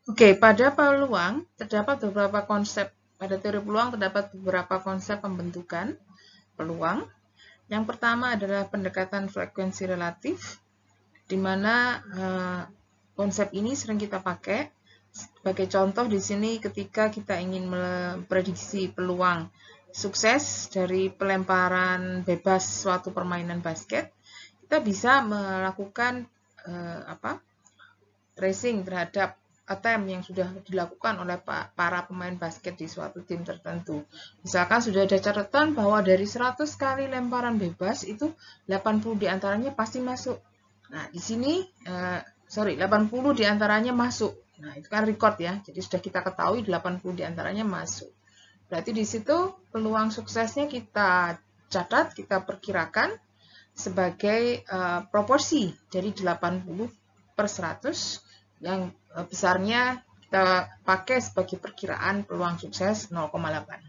Oke, pada peluang terdapat beberapa konsep. Pada teori peluang terdapat beberapa konsep pembentukan peluang. Yang pertama adalah pendekatan frekuensi relatif, di mana konsep ini sering kita pakai. Sebagai contoh di sini ketika kita ingin memprediksi peluang sukses dari pelemparan bebas suatu permainan basket, kita bisa melakukan tracing terhadap attempt yang sudah dilakukan oleh para pemain basket di suatu tim tertentu. Misalkan sudah ada catatan bahwa dari 100 kali lemparan bebas itu 80 diantaranya pasti masuk. Nah, di sini 80 diantaranya masuk. Nah, itu kan record ya. Jadi sudah kita ketahui 80 diantaranya masuk. Berarti di situ peluang suksesnya kita catat, kita perkirakan sebagai proporsi dari 80/100 yang besarnya kita pakai sebagai perkiraan peluang sukses 0,8.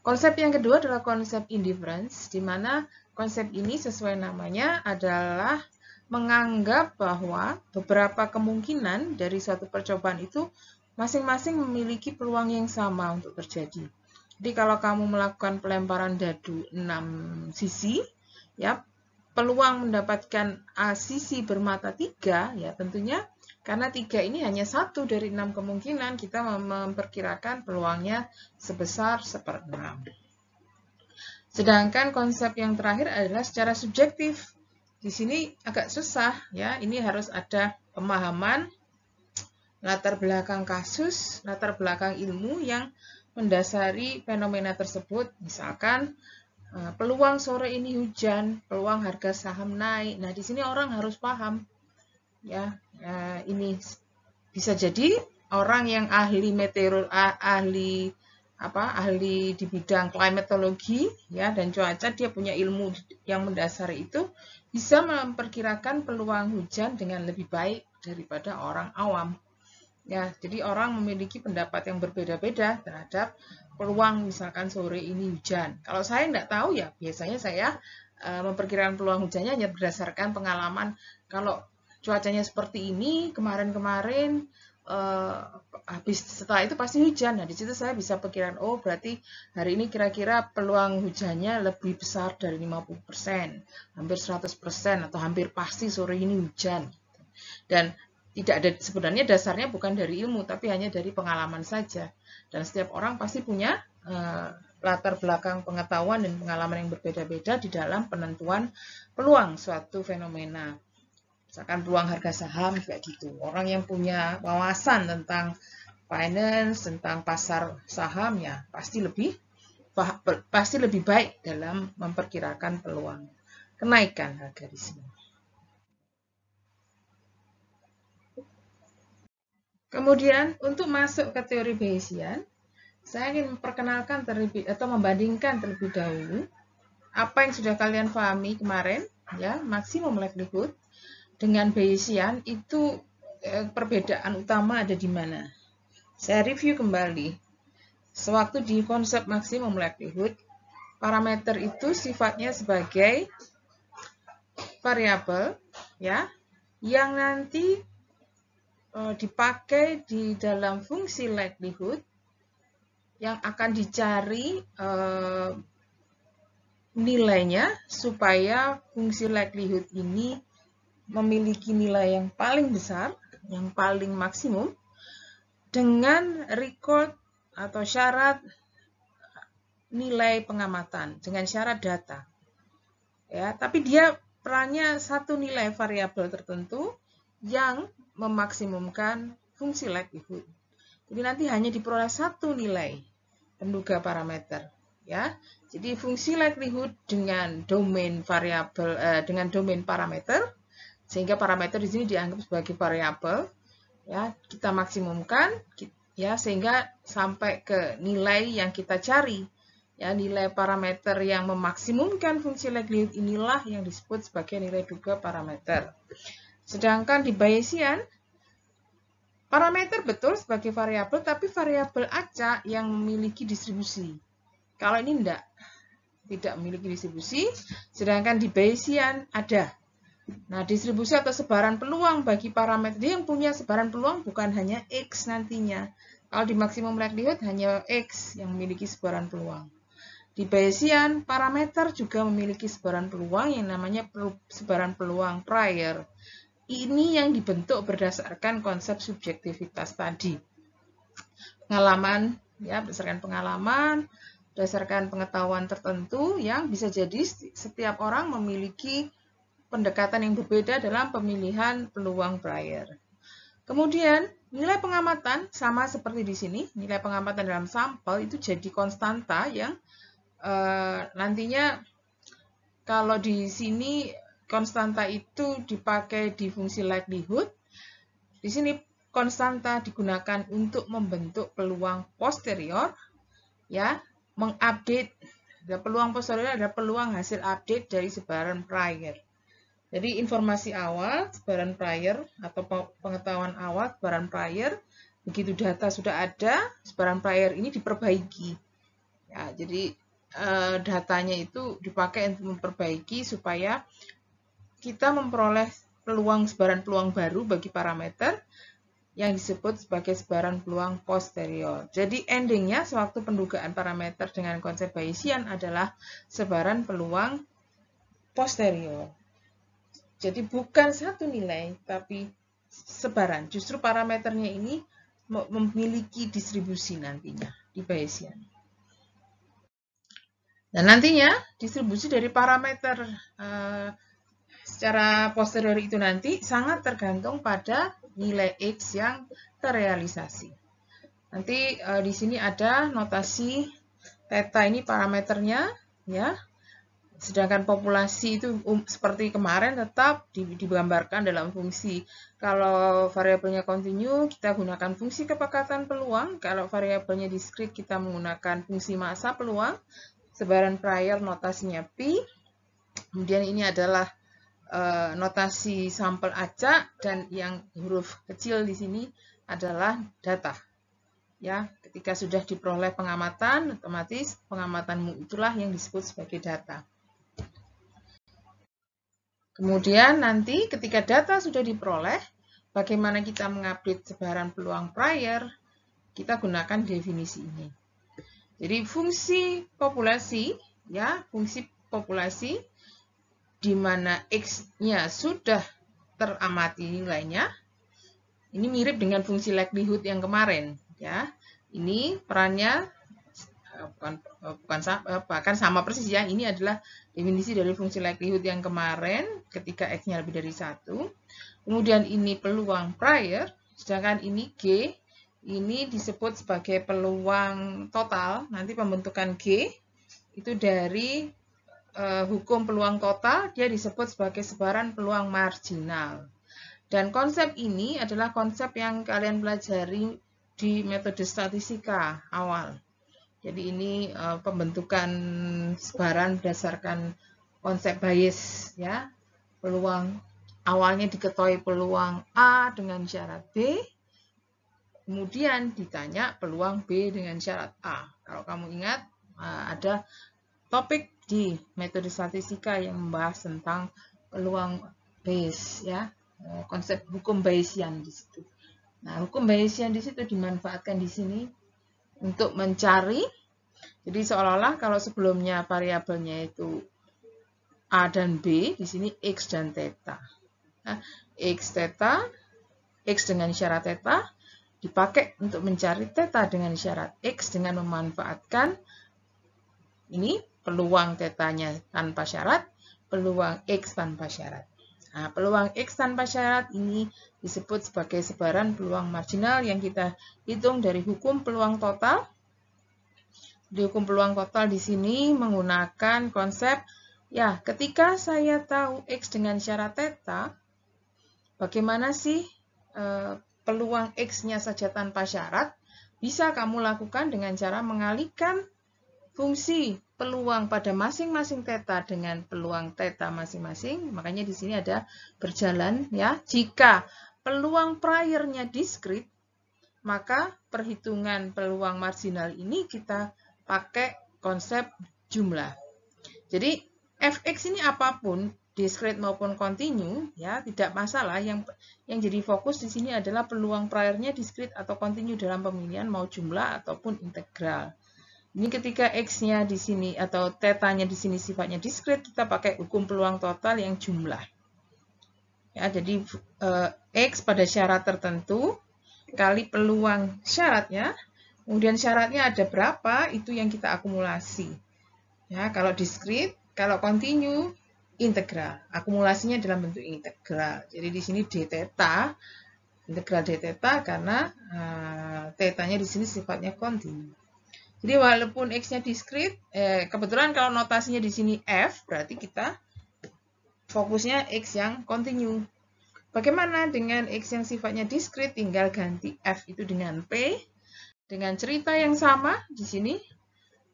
Konsep yang kedua adalah konsep indifference, di mana konsep ini sesuai namanya adalah menganggap bahwa beberapa kemungkinan dari suatu percobaan itu masing-masing memiliki peluang yang sama untuk terjadi. Jadi kalau kamu melakukan pelemparan dadu 6 sisi, ya peluang mendapatkan sisi bermata 3, ya tentunya karena 3 ini hanya 1 dari 6 kemungkinan, kita memperkirakan peluangnya sebesar 1/6. Sedangkan konsep yang terakhir adalah secara subjektif. Di sini agak susah, ya. Ini harus ada pemahaman latar belakang kasus, latar belakang ilmu yang mendasari fenomena tersebut. Misalkan peluang sore ini hujan, peluang harga saham naik. Nah, di sini orang harus paham, ya. Ini bisa jadi orang yang ahli ahli di bidang klimatologi, ya, dan cuaca, dia punya ilmu yang mendasari itu, bisa memperkirakan peluang hujan dengan lebih baik daripada orang awam. Ya, jadi orang memiliki pendapat yang berbeda-beda terhadap peluang misalkan sore ini hujan. Kalau saya nggak tahu, ya biasanya saya memperkirakan peluang hujannya hanya berdasarkan pengalaman. Kalau cuacanya seperti ini kemarin-kemarin, habis setelah itu pasti hujan. Nah, di situ saya bisa perkiraan, oh berarti hari ini kira-kira peluang hujannya lebih besar dari 50%, hampir 100%, atau hampir pasti sore ini hujan. Dan tidak ada, sebenarnya dasarnya bukan dari ilmu, tapi hanya dari pengalaman saja. Dan setiap orang pasti punya latar belakang pengetahuan dan pengalaman yang berbeda-beda di dalam penentuan peluang suatu fenomena. Misalkan peluang harga saham kayak gitu. Orang yang punya wawasan tentang finance, tentang pasar saham, ya pasti lebih baik dalam memperkirakan peluang kenaikan harga di sini. Kemudian untuk masuk ke teori Bayesian, saya ingin memperkenalkan terlebih atau membandingkan terlebih dahulu apa yang sudah kalian pahami kemarin, ya, maximum likelihood dengan Bayesian itu perbedaan utama ada di mana. Saya review kembali. Sewaktu di konsep maximum likelihood, parameter itu sifatnya sebagai variabel, ya, yang nanti dipakai di dalam fungsi likelihood yang akan dicari nilainya supaya fungsi likelihood ini memiliki nilai yang paling besar, yang paling maksimum, dengan record atau syarat nilai pengamatan, dengan syarat data. Ya, tapi dia perannya satu nilai variabel tertentu yang memaksimumkan fungsi likelihood. Jadi nanti hanya diperoleh satu nilai penduga parameter, ya. Jadi fungsi likelihood dengan domain variabel dengan domain parameter, sehingga parameter di sini dianggap sebagai variabel, ya, kita maksimumkan, ya, sehingga sampai ke nilai yang kita cari. Ya, nilai parameter yang memaksimumkan fungsi likelihood inilah yang disebut sebagai nilai duga parameter. Sedangkan di Bayesian, parameter betul sebagai variabel, tapi variabel acak yang memiliki distribusi. Kalau ini tidak memiliki distribusi, sedangkan di Bayesian ada. Nah, distribusi atau sebaran peluang bagi parameter yang punya sebaran peluang bukan hanya X nantinya. Kalau di maksimum likelihood hanya X yang memiliki sebaran peluang. Di Bayesian, parameter juga memiliki sebaran peluang yang namanya sebaran peluang prior. Ini yang dibentuk berdasarkan konsep subjektivitas tadi. Pengalaman, ya, berdasarkan pengalaman, berdasarkan pengetahuan tertentu yang bisa jadi setiap orang memiliki pendekatan yang berbeda dalam pemilihan peluang prior. Kemudian, nilai pengamatan sama seperti di sini, nilai pengamatan dalam sampel itu jadi konstanta yang nantinya kalau di sini konstanta itu dipakai di fungsi likelihood, di sini konstanta digunakan untuk membentuk peluang posterior, ya, mengupdate. Peluang posterior adalah peluang hasil update dari sebaran prior. Jadi informasi awal, sebaran prior atau pengetahuan awal, sebaran prior, begitu data sudah ada, sebaran prior ini diperbaiki. Ya, jadi datanya itu dipakai untuk memperbaiki supaya kita memperoleh sebaran peluang baru bagi parameter yang disebut sebagai sebaran peluang posterior. Jadi endingnya sewaktu pendugaan parameter dengan konsep Bayesian adalah sebaran peluang posterior. Jadi bukan satu nilai, tapi sebaran. Justru parameternya ini memiliki distribusi nantinya di Bayesian. Dan nantinya distribusi dari parameter secara posterior itu nanti sangat tergantung pada nilai X yang terrealisasi. Nanti di sini ada notasi theta ini parameternya, ya. Sedangkan populasi itu seperti kemarin tetap digambarkan dalam fungsi. Kalau variabelnya kontinu, kita gunakan fungsi kepekatan peluang. Kalau variabelnya diskrit, kita menggunakan fungsi massa peluang. Sebaran prior notasinya pi. Kemudian ini adalah notasi sampel acak, dan yang huruf kecil di sini adalah data. Ya, ketika sudah diperoleh pengamatan, otomatis pengamatanmu itulah yang disebut sebagai data. Kemudian nanti ketika data sudah diperoleh, bagaimana kita mengupdate sebaran peluang prior, kita gunakan definisi ini. Jadi fungsi populasi, ya, fungsi populasi di mana X-nya sudah teramati nilainya. Ini mirip dengan fungsi likelihood yang kemarin, ya. Ini perannya bahkan sama persis, ya. Ini adalah definisi dari fungsi likelihood yang kemarin ketika X-nya lebih dari 1. Kemudian ini peluang prior, sedangkan ini G, ini disebut sebagai peluang total. Nanti pembentukan G itu dari hukum peluang total, dia disebut sebagai sebaran peluang marginal. Dan konsep ini adalah konsep yang kalian pelajari di metode statistika awal. Jadi ini pembentukan sebaran berdasarkan konsep Bayes, ya. Peluang awalnya diketahui peluang A dengan syarat B, kemudian ditanya peluang B dengan syarat A. Kalau kamu ingat, ada topik di metode statistika yang membahas tentang peluang Bayes, ya. Konsep hukum Bayesian di situ. Nah, hukum Bayesian di situ dimanfaatkan di sini untuk mencari. Jadi seolah-olah kalau sebelumnya variabelnya itu A dan B, di sini X dan theta. Nah, X dengan syarat theta dipakai untuk mencari theta dengan syarat X dengan memanfaatkan ini peluang tetanya tanpa syarat, peluang X tanpa syarat. Nah, peluang X tanpa syarat ini disebut sebagai sebaran peluang marginal yang kita hitung dari hukum peluang total. Di hukum peluang total di sini menggunakan konsep, ya, ketika saya tahu X dengan syarat theta, bagaimana sih peluang X-nya saja tanpa syarat? Bisa kamu lakukan dengan cara mengalihkan fungsi peluang pada masing-masing theta dengan peluang theta masing-masing. Makanya di sini ada berjalan, ya. Jika peluang priornya diskrit, maka perhitungan peluang marginal ini kita pakai konsep jumlah. Jadi fx ini apapun discrete maupun continue, ya tidak masalah. Yang jadi fokus di sini adalah peluang priornya discrete atau continue dalam pemilihan mau jumlah ataupun integral. Ini ketika x-nya di sini atau theta-nya di sini sifatnya discrete, kita pakai hukum peluang total yang jumlah. Ya, jadi x pada syarat tertentu kali peluang syaratnya, kemudian syaratnya ada berapa, itu yang kita akumulasi. Ya, kalau discrete, kalau continue, integral. Akumulasinya dalam bentuk integral. Jadi di sini d theta, integral d theta karena theta-nya di sini sifatnya continue. Jadi walaupun x-nya discrete, kebetulan kalau notasinya di sini f, berarti kita fokusnya x yang continue. Bagaimana dengan x yang sifatnya discrete? Tinggal ganti f itu dengan p, dengan cerita yang sama di sini.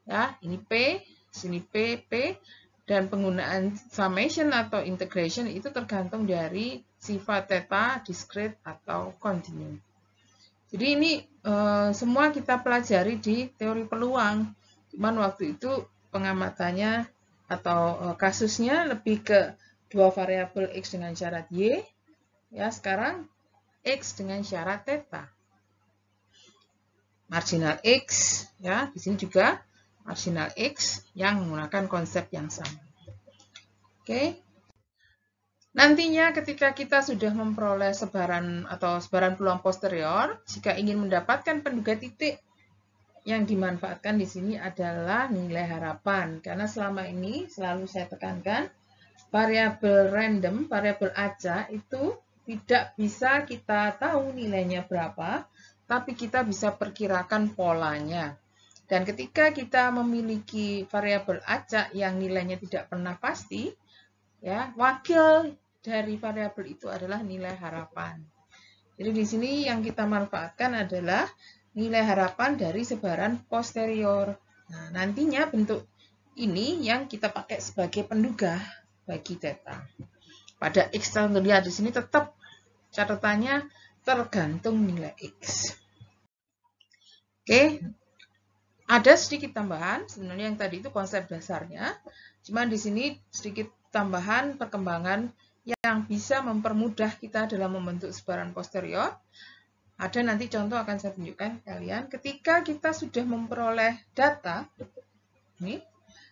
Ya, ini p, sini p, p. Dan penggunaan summation atau integration itu tergantung dari sifat theta, discrete, atau continue. Jadi ini semua kita pelajari di teori peluang. Cuman waktu itu pengamatannya atau kasusnya lebih ke dua variabel x dengan syarat y. Ya, sekarang x dengan syarat theta. Marginal x, ya, di sini juga marginal x yang menggunakan konsep yang sama. Oke. Nantinya ketika kita sudah memperoleh sebaran atau sebaran peluang posterior, jika ingin mendapatkan penduga titik, yang dimanfaatkan di sini adalah nilai harapan. Karena selama ini selalu saya tekankan, variabel random, variabel acak itu tidak bisa kita tahu nilainya berapa, tapi kita bisa perkirakan polanya. Dan ketika kita memiliki variabel acak yang nilainya tidak pernah pasti, ya, wakil dari variabel itu adalah nilai harapan. Jadi di sini yang kita manfaatkan adalah nilai harapan dari sebaran posterior. Nah, nantinya bentuk ini yang kita pakai sebagai penduga bagi theta. Pada x terlihat di sini tetap catatannya tergantung nilai x. Oke. Ada sedikit tambahan, sebenarnya yang tadi itu konsep dasarnya, cuman di sini sedikit tambahan perkembangan yang bisa mempermudah kita dalam membentuk sebaran posterior. Ada nanti contoh akan saya tunjukkan kalian. Ketika kita sudah memperoleh data, ini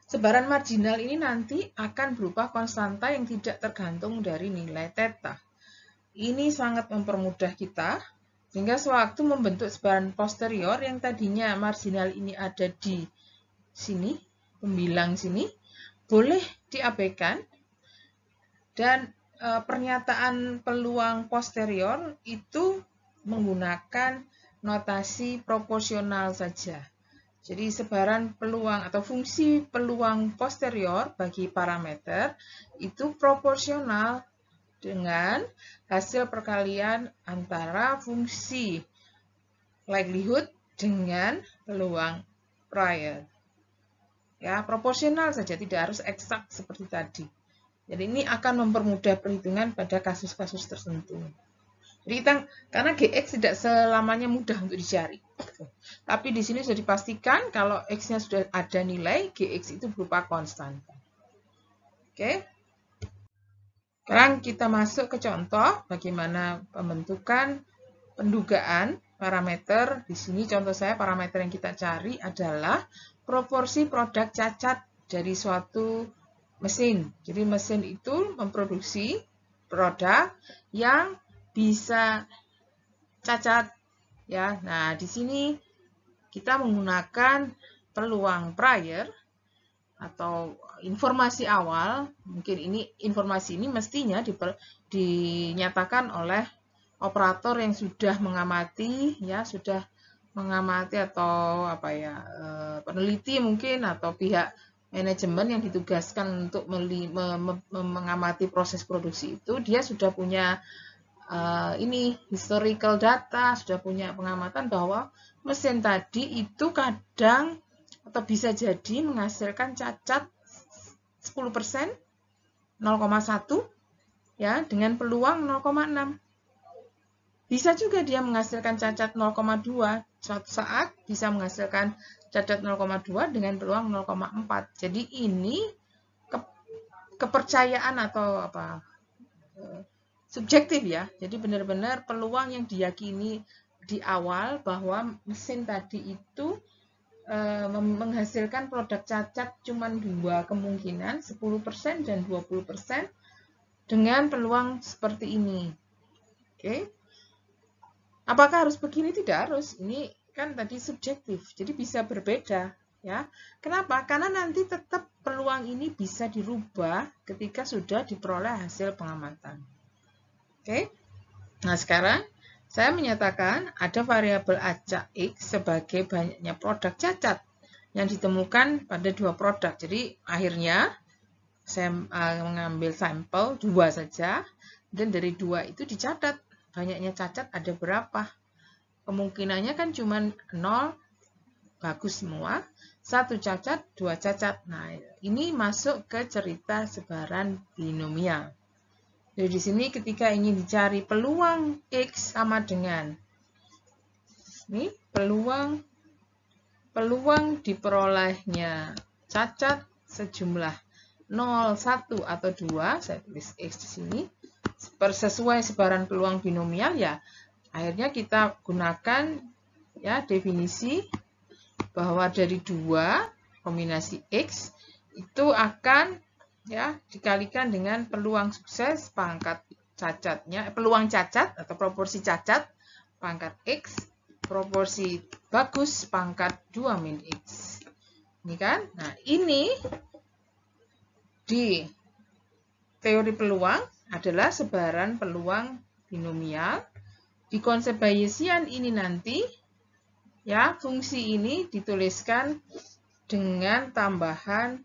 sebaran marginal ini nanti akan berupa konstanta yang tidak tergantung dari nilai theta. Ini sangat mempermudah kita. Sehingga sewaktu membentuk sebaran posterior yang tadinya marginal ini ada di sini, pembilang sini, boleh diabaikan. Dan pernyataan peluang posterior itu menggunakan notasi proporsional saja. Jadi sebaran peluang atau fungsi peluang posterior bagi parameter itu proporsional dengan hasil perkalian antara fungsi likelihood dengan peluang prior. Ya, proporsional saja, tidak harus eksak seperti tadi. Jadi ini akan mempermudah perhitungan pada kasus-kasus tertentu. Jadi karena GX tidak selamanya mudah untuk dicari. Tapi di sini sudah dipastikan kalau X-nya sudah ada nilai, GX itu berupa konstanta. Oke. Sekarang kita masuk ke contoh bagaimana pembentukan pendugaan parameter. Di sini contoh saya parameter yang kita cari adalah proporsi produk cacat dari suatu mesin. Jadi mesin itu memproduksi produk yang bisa cacat. Ya, nah di sini kita menggunakan peluang prior atau informasi awal. Mungkin informasi ini mestinya dinyatakan oleh operator yang sudah mengamati, ya sudah mengamati atau peneliti mungkin atau pihak manajemen yang ditugaskan untuk mengamati proses produksi itu, dia sudah punya historical data, sudah punya pengamatan bahwa mesin tadi itu kadang atau bisa jadi menghasilkan cacat 10%, 0,1 ya, dengan peluang 0,6. Bisa juga dia menghasilkan cacat 0,2, suatu saat bisa menghasilkan cacat 0,2 dengan peluang 0,4. Jadi ini kepercayaan atau apa subjektif ya. Jadi benar-benar peluang yang diyakini di awal bahwa mesin tadi itu menghasilkan produk cacat cuma 2 kemungkinan, 10% dan 20% dengan peluang seperti ini. Oke. Apakah harus begini? Tidak harus. Ini kan tadi subjektif, jadi bisa berbeda. Ya, kenapa? Karena nanti tetap peluang ini bisa dirubah ketika sudah diperoleh hasil pengamatan. Oke, nah sekarang saya menyatakan ada variabel acak X sebagai banyaknya produk cacat yang ditemukan pada 2 produk. Jadi akhirnya saya mengambil sampel 2 saja, dan dari 2 itu dicatat banyaknya cacat ada berapa. Kemungkinannya kan cuma 0, bagus semua, 1 cacat, 2 cacat. Nah, ini masuk ke cerita sebaran binomial. Jadi di sini ketika ingin dicari peluang X sama dengan ini peluang diperolehnya cacat sejumlah 0, 1 atau 2, saya tulis X di sini, sesuai sebaran peluang binomial ya. Akhirnya kita gunakan ya definisi bahwa dari 2 kombinasi X itu akan ya dikalikan dengan peluang sukses pangkat cacatnya, peluang cacat atau proporsi cacat pangkat X, proporsi bagus pangkat 2 min X. Ini kan? Nah, ini di teori peluang adalah sebaran peluang binomial. Di konsep Bayesian ini nanti ya fungsi ini dituliskan dengan tambahan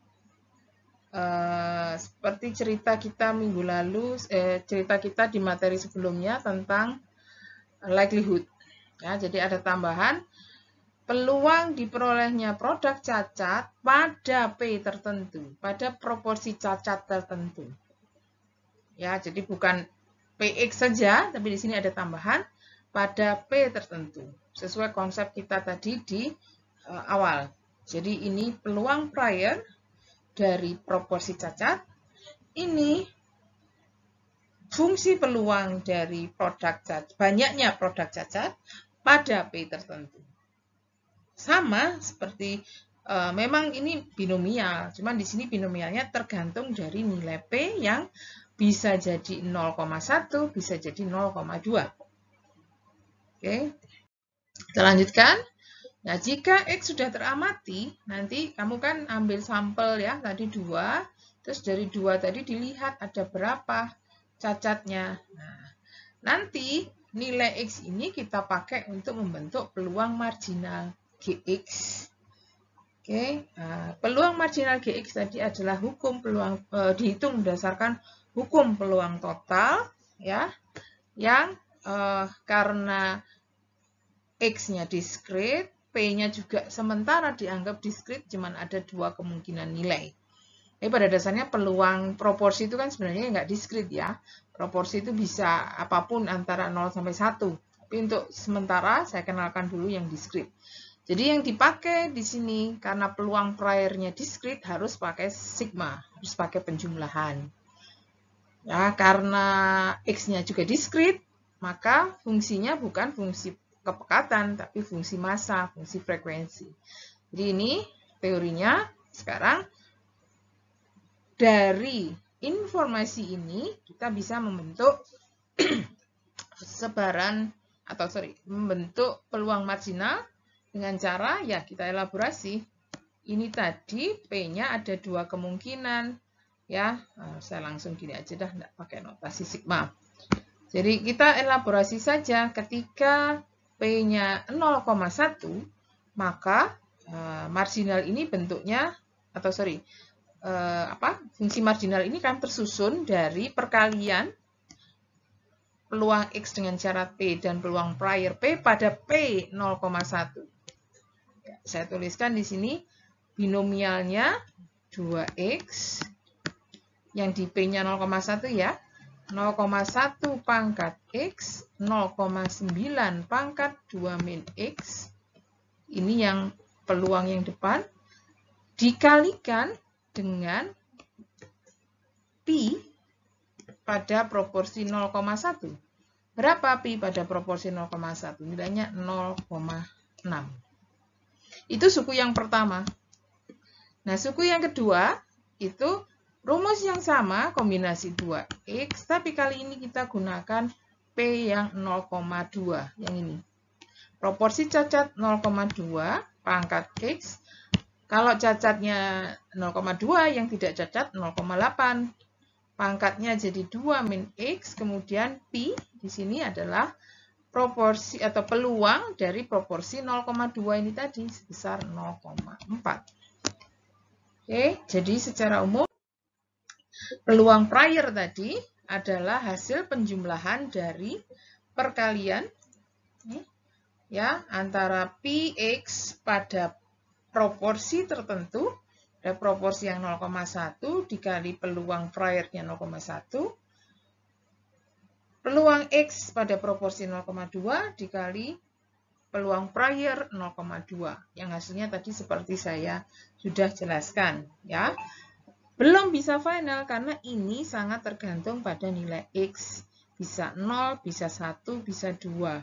seperti cerita kita minggu lalu, cerita kita di materi sebelumnya tentang likelihood. Ya, jadi ada tambahan peluang diperolehnya produk cacat pada P tertentu, pada proporsi cacat tertentu. Ya, jadi bukan PX saja, tapi di sini ada tambahan pada P tertentu, sesuai konsep kita tadi di awal. Jadi ini peluang prior dari proporsi cacat, ini fungsi peluang dari produk cacat, banyaknya produk cacat pada P tertentu. Sama seperti memang ini binomial, cuman di sini binomialnya tergantung dari nilai P yang bisa jadi 0,1, bisa jadi 0,2. Oke, kita lanjutkan. Nah, jika X sudah teramati, nanti kamu kan ambil sampel ya, tadi 2, terus dari 2 tadi dilihat ada berapa cacatnya. Nah, nanti nilai X ini kita pakai untuk membentuk peluang marginal GX. Oke, nah, peluang marginal GX tadi adalah hukum peluang, dihitung berdasarkan hukum peluang total, ya, yang karena X-nya diskrit, P-nya juga sementara dianggap diskrit, cuman ada 2 kemungkinan nilai. Tapi pada dasarnya peluang proporsi itu kan sebenarnya nggak diskrit ya. Proporsi itu bisa apapun antara 0 sampai 1. Tapi untuk sementara saya kenalkan dulu yang diskrit. Jadi yang dipakai di sini karena peluang priornya diskrit harus pakai sigma, harus pakai penjumlahan. Ya, karena X-nya juga diskrit, maka fungsinya bukan fungsi kepekatan, tapi fungsi massa, fungsi frekuensi. Jadi ini teorinya. Sekarang dari informasi ini kita bisa membentuk membentuk peluang marginal dengan cara ya kita elaborasi. Ini tadi P-nya ada 2 kemungkinan. Ya, saya langsung gini aja dah, enggak pakai notasi sigma. Jadi kita elaborasi saja ketika P-nya 0,1, maka marginal ini bentuknya, fungsi marginal ini kan tersusun dari perkalian peluang X dengan syarat P dan peluang prior P pada P 0,1. Ya, saya tuliskan di sini binomialnya 2X, yang di P-nya 0,1 ya. 0,1 pangkat X, 0,9 pangkat 2 min X. Ini yang peluang yang depan. Dikalikan dengan pi pada proporsi 0,1. Berapa pi pada proporsi 0,1? Nilainya 0,6. Itu suku yang pertama. Nah, suku yang kedua itu rumus yang sama, kombinasi 2x, tapi kali ini kita gunakan P yang 0,2, yang ini. Proporsi cacat 0,2 pangkat x. Kalau cacatnya 0,2, yang tidak cacat 0,8. Pangkatnya jadi 2 min x, kemudian pi di sini adalah proporsi atau peluang dari proporsi 0,2 ini tadi sebesar 0,4. Oke, jadi secara umum peluang prior tadi adalah hasil penjumlahan dari perkalian ya antara px pada proporsi tertentu, ada proporsi yang 0,1 dikali peluang priornya 0,1, peluang x pada proporsi 0,2 dikali peluang prior 0,2. Yang hasilnya tadi seperti saya sudah jelaskan ya. Belum bisa final karena ini sangat tergantung pada nilai x. Bisa 0, bisa 1, bisa 2.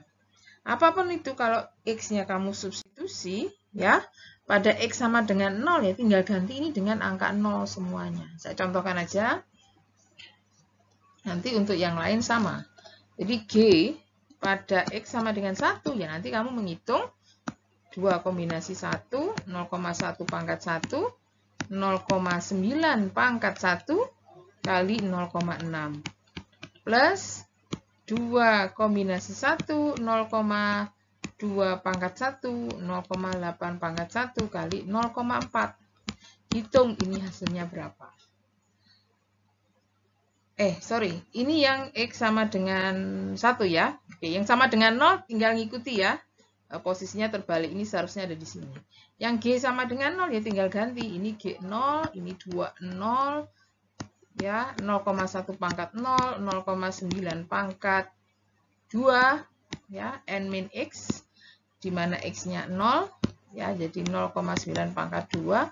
Apapun itu kalau x-nya kamu substitusi ya, pada x sama dengan 0 ya tinggal ganti ini dengan angka 0 semuanya. Saya contohkan aja. Nanti untuk yang lain sama. Jadi G pada x sama dengan 1, ya nanti kamu menghitung 2 kombinasi 1, 0,1 pangkat 1, 0,9 pangkat 1 kali 0,6. Plus 2 kombinasi 1, 0,2 pangkat 1, 0,8 pangkat 1 kali 0,4. Hitung ini hasilnya berapa. Ini yang X sama dengan 1 ya. Oke, yang sama dengan 0 tinggal ngikuti ya. Posisinya terbalik, ini seharusnya ada di sini. Yang G sama dengan 0 ya tinggal ganti. Ini G 0, ini 2, 0. Ya, 0,1 pangkat 0, 0,9 pangkat 2. Ya, N min X. Di mana X-nya 0. Ya, jadi 0,9 pangkat 2,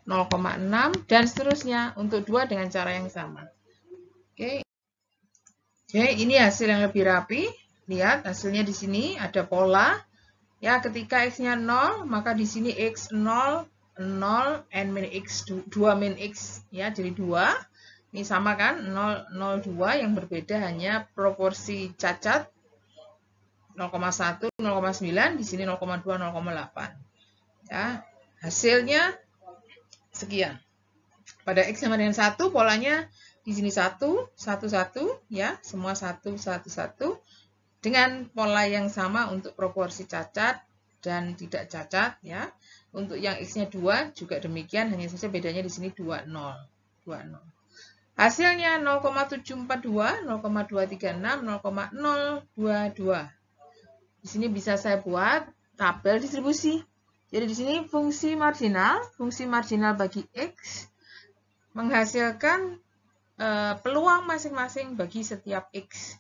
0,6, dan seterusnya untuk 2 dengan cara yang sama. Oke, ini hasil yang lebih rapi. Lihat hasilnya di sini ada pola. Ya, ketika x-nya 0, maka di sini x 0, 0, n min x 2 min x ya, jadi 2. Ini sama kan? 0, 0, 2 yang berbeda hanya proporsi cacat 0,1, 0,9, di sini 0,2, 0,8. Ya, hasilnya sekian. Pada x sama dengan 1, polanya di sini 1, 1, 1, ya, semua 1, 1, 1. Dengan pola yang sama untuk proporsi cacat dan tidak cacat, ya. Untuk yang x-nya 2 juga demikian, hanya saja bedanya di sini 2, 0. 2, 0. Hasilnya 0,742, 0,236, 0,022. Di sini bisa saya buat tabel distribusi. Jadi di sini fungsi marginal bagi x menghasilkan peluang masing-masing bagi setiap x.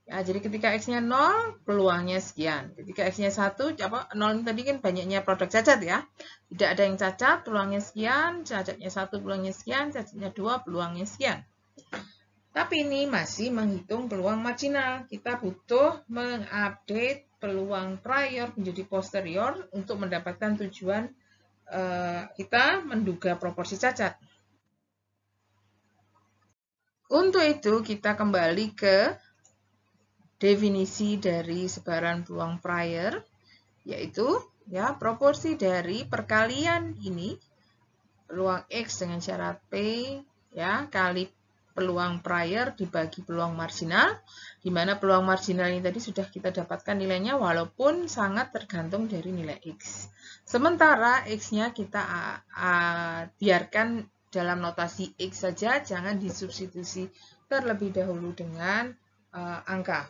Ya, jadi ketika x-nya 0, peluangnya sekian. Ketika x-nya 1, 0 tadi kan banyaknya produk cacat ya. Tidak ada yang cacat, peluangnya sekian. Cacatnya 1, peluangnya sekian. Cacatnya 2, peluangnya sekian. Tapi ini masih menghitung peluang marginal. Kita butuh mengupdate peluang prior menjadi posterior untuk mendapatkan tujuan kita menduga proporsi cacat. Untuk itu, kita kembali ke definisi dari sebaran peluang prior, yaitu ya proporsi dari perkalian ini, peluang X dengan syarat P, ya, kali peluang prior dibagi peluang marginal, di mana peluang marginal ini tadi sudah kita dapatkan nilainya walaupun sangat tergantung dari nilai X. Sementara X-nya kita biarkan dalam notasi X saja, jangan disubstitusi terlebih dahulu dengan angka.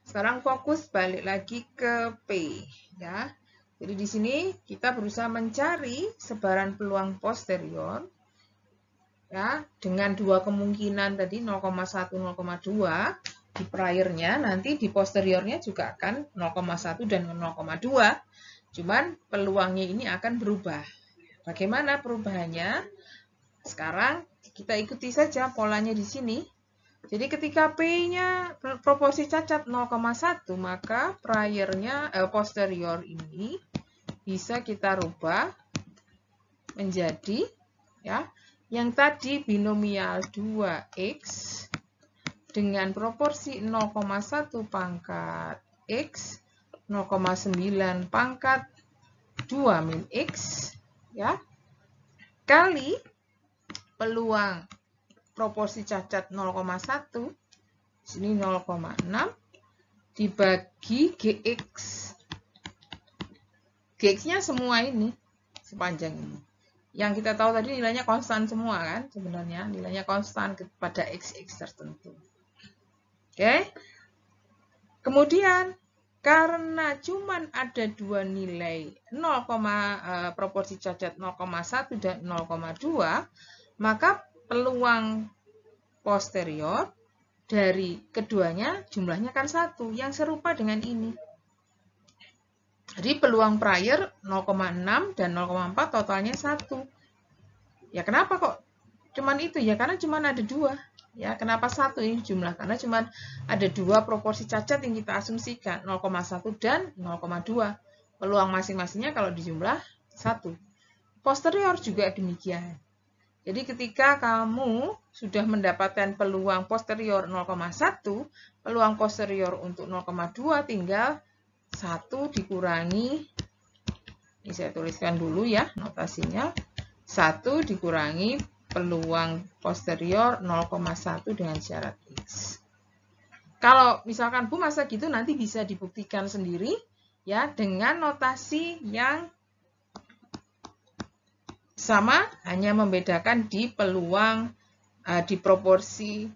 Sekarang fokus balik lagi ke P. Ya. Jadi di sini kita berusaha mencari sebaran peluang posterior. Ya, dengan dua kemungkinan tadi 0,1, 0,2 di priornya, nanti di posteriornya juga akan 0,1 dan 0,2. Cuman peluangnya ini akan berubah. Bagaimana perubahannya? Sekarang kita ikuti saja polanya di sini. Jadi ketika P-nya proporsi cacat 0,1, maka posterior ini bisa kita rubah menjadi ya, yang tadi binomial 2x dengan proporsi 0,1 pangkat x, 0,9 pangkat 2 min x, ya, kali peluang proporsi cacat 0,1, sini 0,6, dibagi gx. Gx-nya semua ini, sepanjang ini. Yang kita tahu tadi nilainya konstan semua kan, sebenarnya nilainya konstan pada x tertentu. Oke. Kemudian karena cuman ada dua nilai proporsi cacat 0,1 dan 0,2, maka peluang posterior dari keduanya jumlahnya kan 1, yang serupa dengan ini. Jadi peluang prior 0,6 dan 0,4 totalnya 1. Ya kenapa kok cuman itu? Ya karena cuman ada 2. Ya kenapa 1 ini jumlah? Karena cuman ada 2 proporsi cacat yang kita asumsikan, 0,1 dan 0,2. Peluang masing-masingnya kalau dijumlah 1. Posterior juga demikian. Jadi ketika kamu sudah mendapatkan peluang posterior 0,1, peluang posterior untuk 0,2 tinggal 1 dikurangi, ini saya tuliskan dulu ya notasinya, 1 dikurangi peluang posterior 0,1 dengan syarat X. Kalau misalkan Bu masa gitu nanti bisa dibuktikan sendiri ya dengan notasi yang sama, hanya membedakan di peluang di proporsi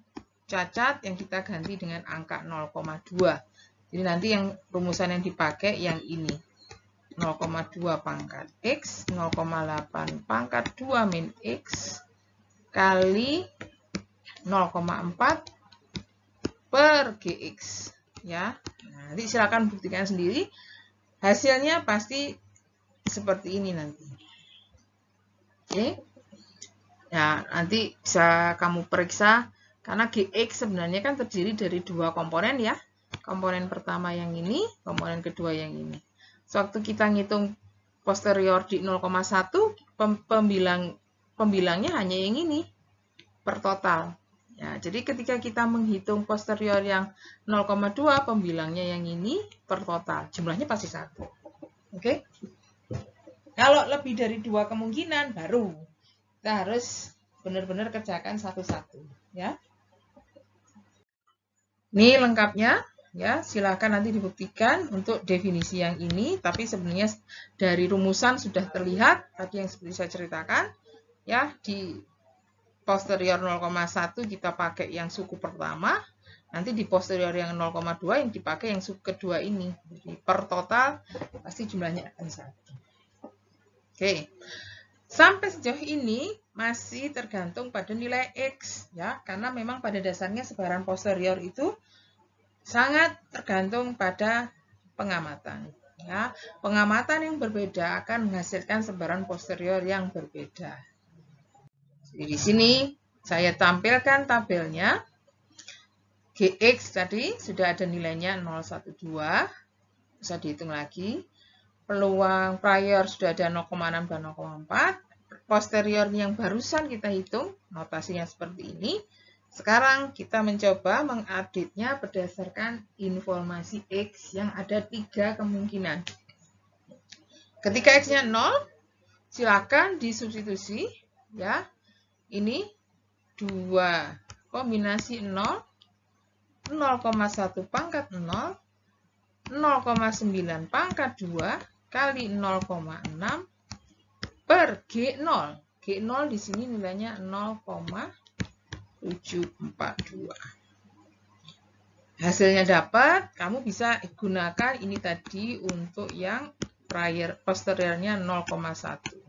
cacat yang kita ganti dengan angka 0,2. Jadi nanti yang rumusan yang dipakai yang ini. 0,2 pangkat X, 0,8 pangkat 2 min X, kali 0,4 per GX. Ya. Nah, nanti silakan buktikan sendiri. Hasilnya pasti seperti ini nanti. Oke. Ya, nanti bisa kamu periksa. Karena GX sebenarnya kan terdiri dari 2 komponen ya. Komponen pertama yang ini, komponen kedua yang ini. Sewaktu kita ngitung posterior di 0,1, pembilangnya hanya yang ini, per total. Ya, jadi ketika kita menghitung posterior yang 0,2, pembilangnya yang ini per total. Jumlahnya pasti 1. Oke? Kalau lebih dari 2 kemungkinan, baru kita harus benar-benar kerjakan satu-satu. Ya. Ini lengkapnya. Ya, silakan nanti dibuktikan untuk definisi yang ini, tapi sebenarnya dari rumusan sudah terlihat tadi yang seperti saya ceritakan, ya, di posterior 0,1 kita pakai yang suku pertama, nanti di posterior yang 0,2 yang dipakai yang suku kedua ini. Jadi per total pasti jumlahnya akan 1. Oke. Sampai sejauh ini masih tergantung pada nilai X, ya, karena memang pada dasarnya sebaran posterior itu sangat tergantung pada pengamatan. Ya. Pengamatan yang berbeda akan menghasilkan sebaran posterior yang berbeda. Jadi di sini saya tampilkan tabelnya. GX tadi sudah ada nilainya 012, bisa dihitung lagi. Peluang prior sudah ada 0,6 dan 0,4. Posterior yang barusan kita hitung, notasinya seperti ini. Sekarang kita mencoba mengupdate-nya berdasarkan informasi X yang ada 3 kemungkinan. Ketika X-nya 0, silakan disubstitusi. Ya. Ini 2 kombinasi 0, 0,1 pangkat 0, 0,9 pangkat 2, kali 0,6 per G0. G0 di sini nilainya 0,742. Hasilnya dapat, kamu bisa gunakan ini tadi untuk yang posteriornya 0,1.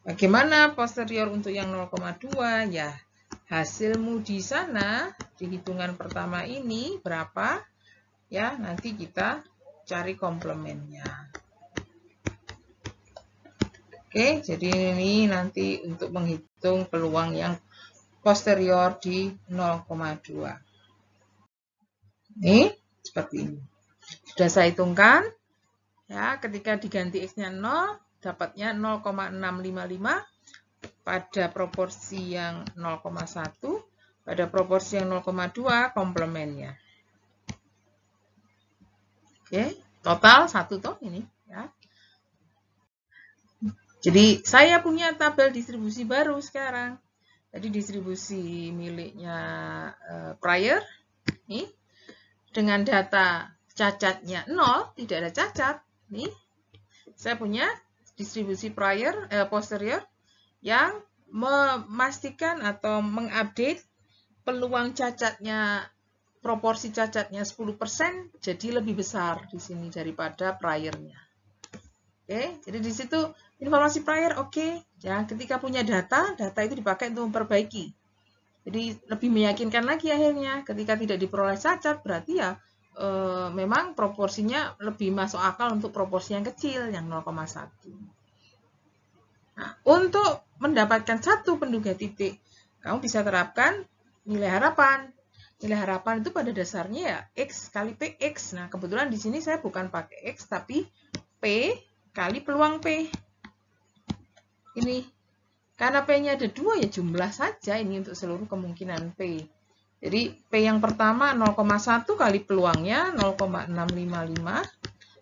Bagaimana posterior untuk yang 0,2? Ya, hasilmu di sana, di hitungan pertama ini berapa? Ya, nanti kita cari komplemennya. Oke, jadi ini nanti untuk menghitung peluang yang posterior di 0,2. Ini seperti ini. Sudah saya hitungkan. Ya, ketika diganti X-nya 0, dapatnya 0,655 pada proporsi yang 0,1, pada proporsi yang 0,2 komplemennya. Oke, total 1 toh ini. Ya. Jadi saya punya tabel distribusi baru sekarang. Tadi distribusi miliknya prior, nih, dengan data cacatnya 0, tidak ada cacat. Nih, saya punya distribusi prior, posterior yang memastikan atau mengupdate peluang cacatnya, proporsi cacatnya 10% jadi lebih besar di sini daripada priornya. Oke, jadi di situ informasi prior oke. Ya, ketika punya data itu dipakai untuk memperbaiki. Jadi lebih meyakinkan lagi akhirnya ketika tidak diperoleh cacat berarti ya memang proporsinya lebih masuk akal untuk proporsi yang kecil yang 0,1. Nah, untuk mendapatkan satu penduga titik, kamu bisa terapkan nilai harapan. Nilai harapan itu pada dasarnya ya X kali PX. Nah, kebetulan di sini saya bukan pakai X tapi P kali peluang P. Ini. Karena P-nya ada 2 ya jumlah saja ini untuk seluruh kemungkinan P. Jadi P yang pertama 0,1 kali peluangnya 0,655.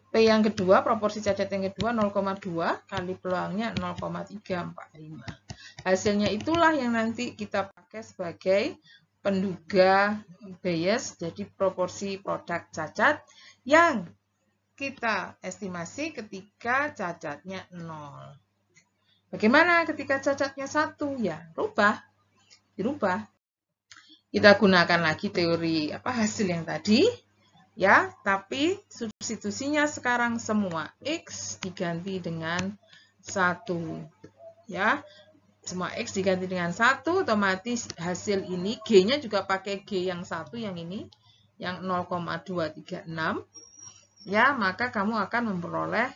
P yang kedua, proporsi cacat yang kedua 0,2 kali peluangnya 0,345. Hasilnya itulah yang nanti kita pakai sebagai penduga bias, jadi proporsi produk cacat yang kita estimasi ketika cacatnya 0. Bagaimana ketika cacatnya 1? Ya, dirubah. Kita gunakan lagi teori hasil yang tadi. Ya, tapi substitusinya sekarang semua X diganti dengan 1. Ya, semua X diganti dengan 1, otomatis hasil ini, G-nya juga pakai G yang 1, yang ini, yang 0,236. Ya, maka kamu akan memperoleh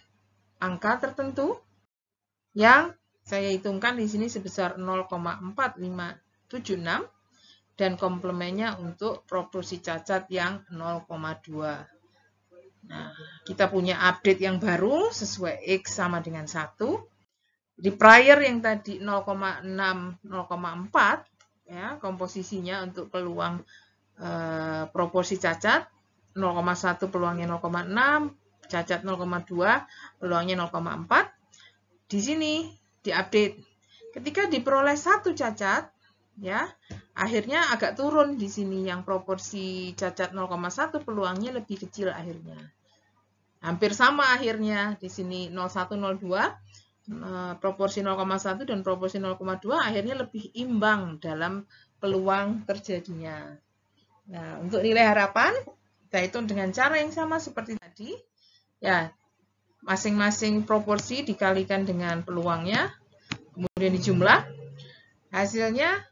angka tertentu yang saya hitungkan di sini sebesar 0,4576. Dan komplemennya untuk proporsi cacat yang 0,2. Nah, kita punya update yang baru sesuai X sama dengan 1. Di prior yang tadi 0,6, 0,4, ya, komposisinya untuk peluang proporsi cacat, 0,1 peluangnya 0,6, cacat 0,2, peluangnya 0,4. Di sini diupdate. Ketika diperoleh 1 cacat, ya, akhirnya agak turun di sini yang proporsi cacat 0,1 peluangnya lebih kecil akhirnya. Hampir sama akhirnya di sini 0102 proporsi 0,1 dan proporsi 0,2 akhirnya lebih imbang dalam peluang terjadinya. Nah, untuk nilai harapan kita hitung dengan cara yang sama seperti tadi. Ya, masing-masing proporsi dikalikan dengan peluangnya, kemudian dijumlah, hasilnya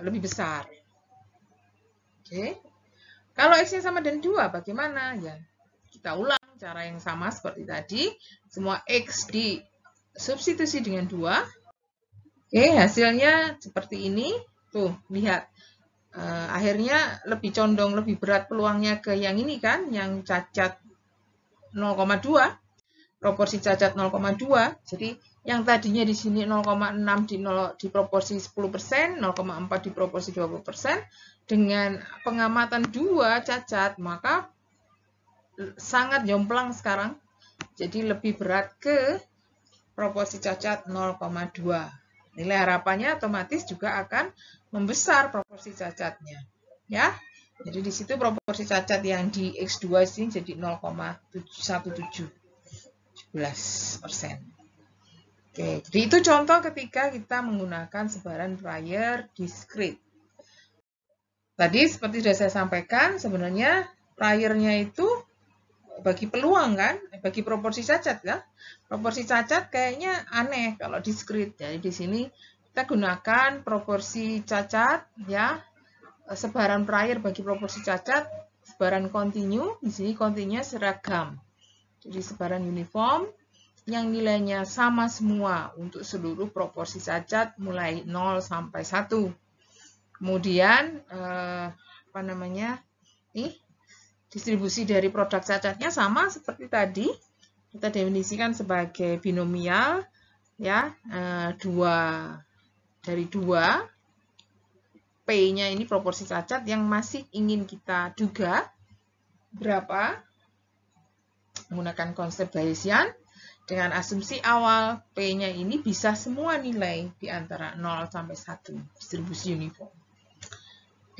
lebih besar. Oke. Kalau X-nya sama dengan 2, bagaimana? Ya, kita ulang cara yang sama seperti tadi. Semua X disubstitusi dengan 2. Oke, hasilnya seperti ini. Tuh, lihat. Akhirnya lebih condong, lebih berat peluangnya ke yang ini kan, yang cacat 0,2. Proporsi cacat 0,2. Jadi yang tadinya di sini 0,6 di proporsi 10%, 0,4 di proporsi 20%, dengan pengamatan 2 cacat, maka sangat jomplang sekarang. Jadi lebih berat ke proporsi cacat 0,2. Nilai harapannya otomatis juga akan membesar proporsi cacatnya. Ya. Jadi di situ proporsi cacat yang di X2 sini jadi 0,17%. Oke, jadi itu contoh ketika kita menggunakan sebaran prior discrete. Tadi seperti sudah saya sampaikan, sebenarnya priornya itu bagi peluang kan, bagi proporsi cacat ya. Proporsi cacat kayaknya aneh kalau discrete. Jadi di sini kita gunakan proporsi cacat ya, sebaran prior bagi proporsi cacat, sebaran kontinu, di sini kontinunya seragam. Jadi sebaran uniform. yang nilainya sama semua untuk seluruh proporsi cacat mulai 0 sampai 1. Kemudian apa namanya? Distribusi dari produk cacatnya sama seperti tadi. Kita definisikan sebagai binomial ya, 2 dari 2. P-nya ini proporsi cacat yang masih ingin kita duga berapa? Menggunakan konsep Bayesian dengan asumsi awal P-nya ini bisa semua nilai di antara 0 sampai 1, distribusi uniform.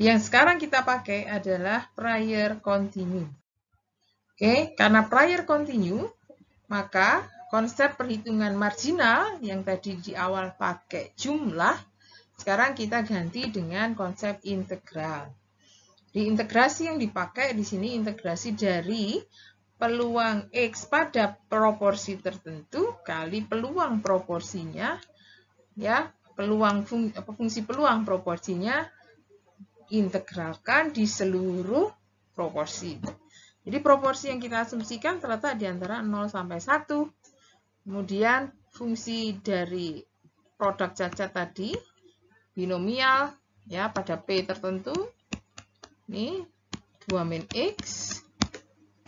Yang sekarang kita pakai adalah prior continue. Oke, karena prior continue, maka konsep perhitungan marginal yang tadi di awal pakai jumlah, sekarang kita ganti dengan konsep integral. Di integrasi yang dipakai di sini integrasi dari peluang X pada proporsi tertentu kali peluang proporsinya, ya, fungsi peluang proporsinya integralkan di seluruh proporsi. Jadi proporsi yang kita asumsikan terletak di antara 0 sampai 1. Kemudian fungsi dari produk cacat tadi binomial ya pada P tertentu. Ini 2 min X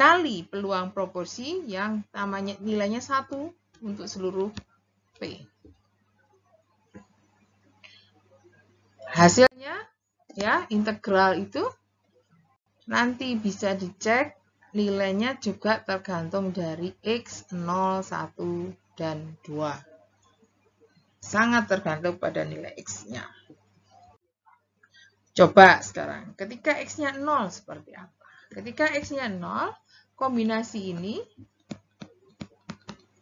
kali peluang proporsi yang namanya nilainya 1 untuk seluruh P. Hasilnya ya integral itu nanti bisa dicek nilainya juga tergantung dari X 0, 1, dan 2. Sangat tergantung pada nilai X-nya. Coba sekarang, ketika X-nya 0 seperti apa? Ketika X-nya 0, kombinasi ini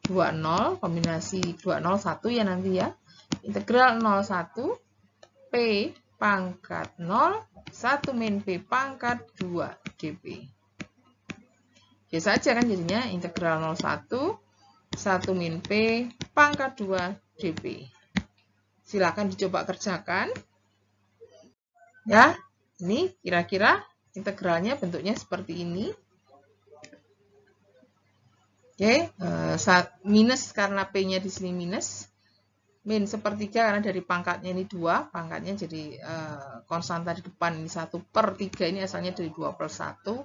20, kombinasi 20, 1 ya nanti ya. Integral 01, P pangkat 0, 1 min P pangkat 2 dP. Biasa aja kan jadinya integral 01, 1 min P pangkat 2 dP. Silakan dicoba kerjakan. Ya, ini kira-kira integralnya bentuknya seperti ini. Oke, minus karena P-nya di sini minus. Min sepertiga karena dari pangkatnya ini 2, pangkatnya jadi konstanta di depan ini 1/3, ini asalnya dari 2/1.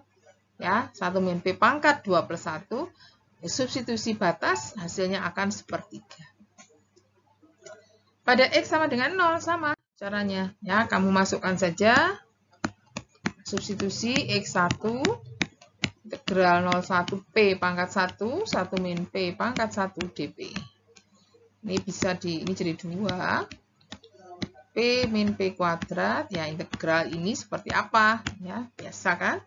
Ya, 1 min P pangkat 2/1. Substitusi batas hasilnya akan sepertiga. Pada X sama dengan 0 sama caranya. Ya, kamu masukkan saja substitusi X1 integral 01 P pangkat 1, 1 min P pangkat 1 dP. Ini bisa ini jadi 2. P min P kuadrat, ya integral ini seperti apa? Ya, biasa kan?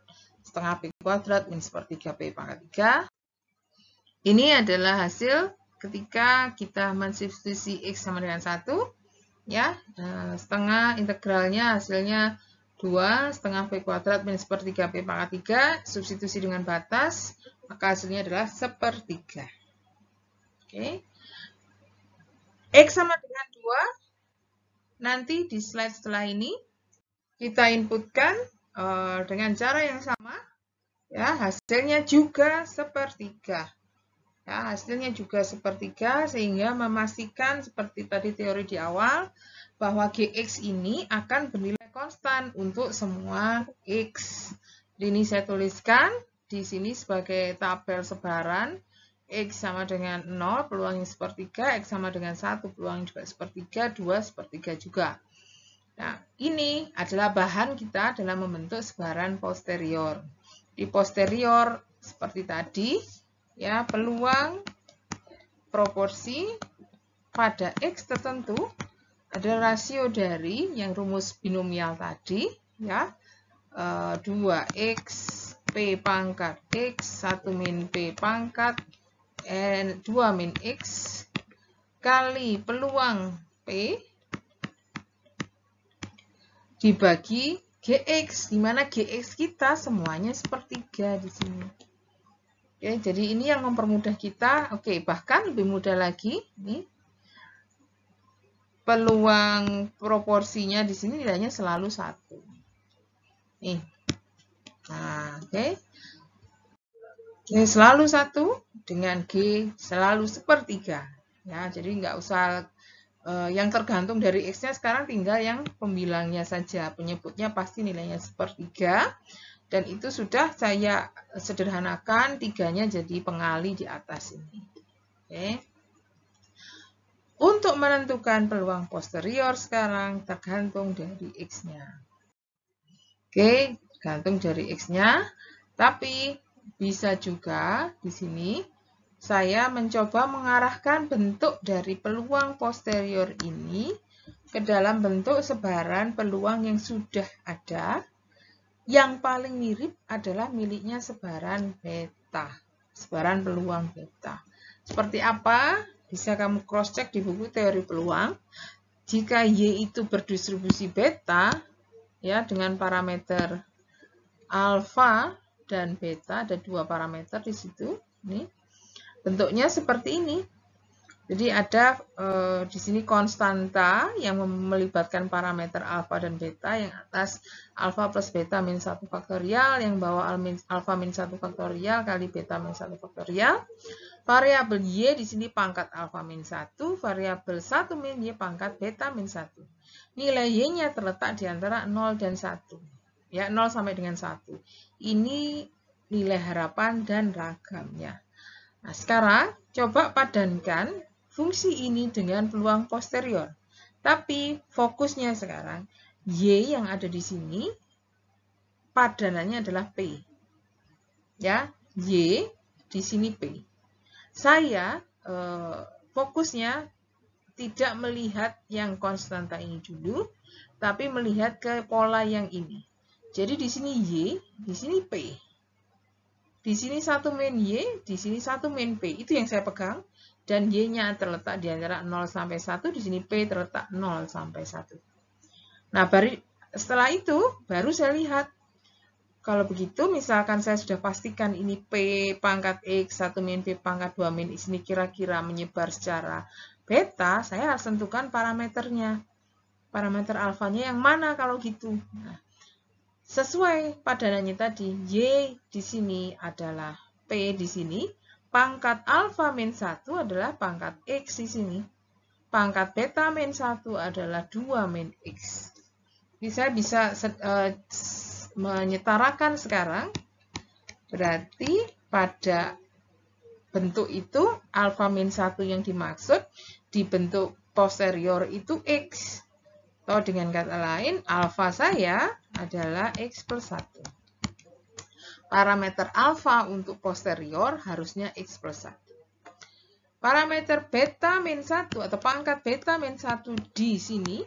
Setengah P kuadrat min sepertiga P pangkat 3. Ini adalah hasil ketika kita mensubstitusi X sama dengan 1. Ya, setengah integralnya hasilnya 2 setengah P kuadrat min sepertiga P pangkat 3, substitusi dengan batas, maka hasilnya adalah sepertiga. Oke. X sama dengan 2, nanti di slide setelah ini, kita inputkan dengan cara yang sama, ya hasilnya juga sepertiga. Ya, hasilnya juga sepertiga, sehingga memastikan seperti tadi teori di awal, bahwa GX ini akan bernilai konstan untuk semua X. Ini saya tuliskan di sini sebagai tabel sebaran. X sama dengan 0, peluangnya sepertiga. X sama dengan 1, peluangnya juga sepertiga. 2, sepertiga juga. Nah, ini adalah bahan kita dalam membentuk sebaran posterior. Di posterior, seperti tadi, ya peluang proporsi pada X tertentu ada rasio dari yang rumus binomial tadi, ya 2X P pangkat X 1 min P pangkat 2 min X kali peluang P dibagi GX, di mana GX kita semuanya sepertiga di sini. Oke, jadi ini yang mempermudah kita. Oke, bahkan lebih mudah lagi. Nih, peluang proporsinya di sini nilainya selalu 1. Nih, nah, oke. Ini selalu 1. dengan G selalu sepertiga. Ya, jadi nggak usah yang tergantung dari X-nya, sekarang tinggal yang pembilangnya saja. Penyebutnya pasti nilainya sepertiga. Dan itu sudah saya sederhanakan, tiganya jadi pengali di atas ini. Oke. Untuk menentukan peluang posterior sekarang tergantung dari X-nya. Oke, tergantung dari X-nya. Tapi bisa juga di sini saya mencoba mengarahkan bentuk dari peluang posterior ini ke dalam bentuk sebaran peluang yang sudah ada. Yang paling mirip adalah miliknya sebaran beta. Sebaran peluang beta. Seperti apa? Bisa kamu cross-check di buku teori peluang. Jika Y itu berdistribusi beta, ya, dengan parameter alfa dan beta, ada dua parameter di situ. Ini bentuknya seperti ini. Jadi ada di sini konstanta yang melibatkan parameter alfa dan beta, yang atas alfa plus beta min 1 faktorial, yang bawah alfa min 1 faktorial kali beta min 1 faktorial. Variabel Y di sini pangkat alfa min 1, variabel 1 min Y pangkat beta min 1. Nilai Y-nya terletak di antara 0 dan 1. Ya, 0 sampai dengan 1. Ini nilai harapan dan ragamnya. Nah, sekarang coba padankan fungsi ini dengan peluang posterior. Tapi fokusnya sekarang, Y yang ada di sini, padanannya adalah P. Ya, Y di sini P. Saya fokusnya tidak melihat yang konstanta ini dulu, tapi melihat ke pola yang ini. Jadi di sini Y, di sini P. Di sini 1 min Y, di sini 1 min P. Itu yang saya pegang. Dan Y-nya terletak di antara 0 sampai 1, di sini P terletak 0 sampai 1. Nah, setelah itu, baru saya lihat. Kalau begitu, misalkan saya sudah pastikan ini P pangkat X, 1 min P pangkat 2 min X ini kira-kira menyebar secara beta, saya harus tentukan parameternya. Parameter alfanya yang mana kalau gitu? Nah, sesuai padanannya tadi, Y di sini adalah P di sini, pangkat alfa min 1 adalah pangkat X di sini. Pangkat beta min 1 adalah 2 min X. Jadi saya bisa menyetarakan sekarang, berarti pada bentuk itu alfa min 1 yang dimaksud di bentuk posterior itu X. Atau dengan kata lain, alfa saya adalah X plus 1. Parameter alfa untuk posterior harusnya X plus 1. Parameter beta min 1 atau pangkat beta min 1 di sini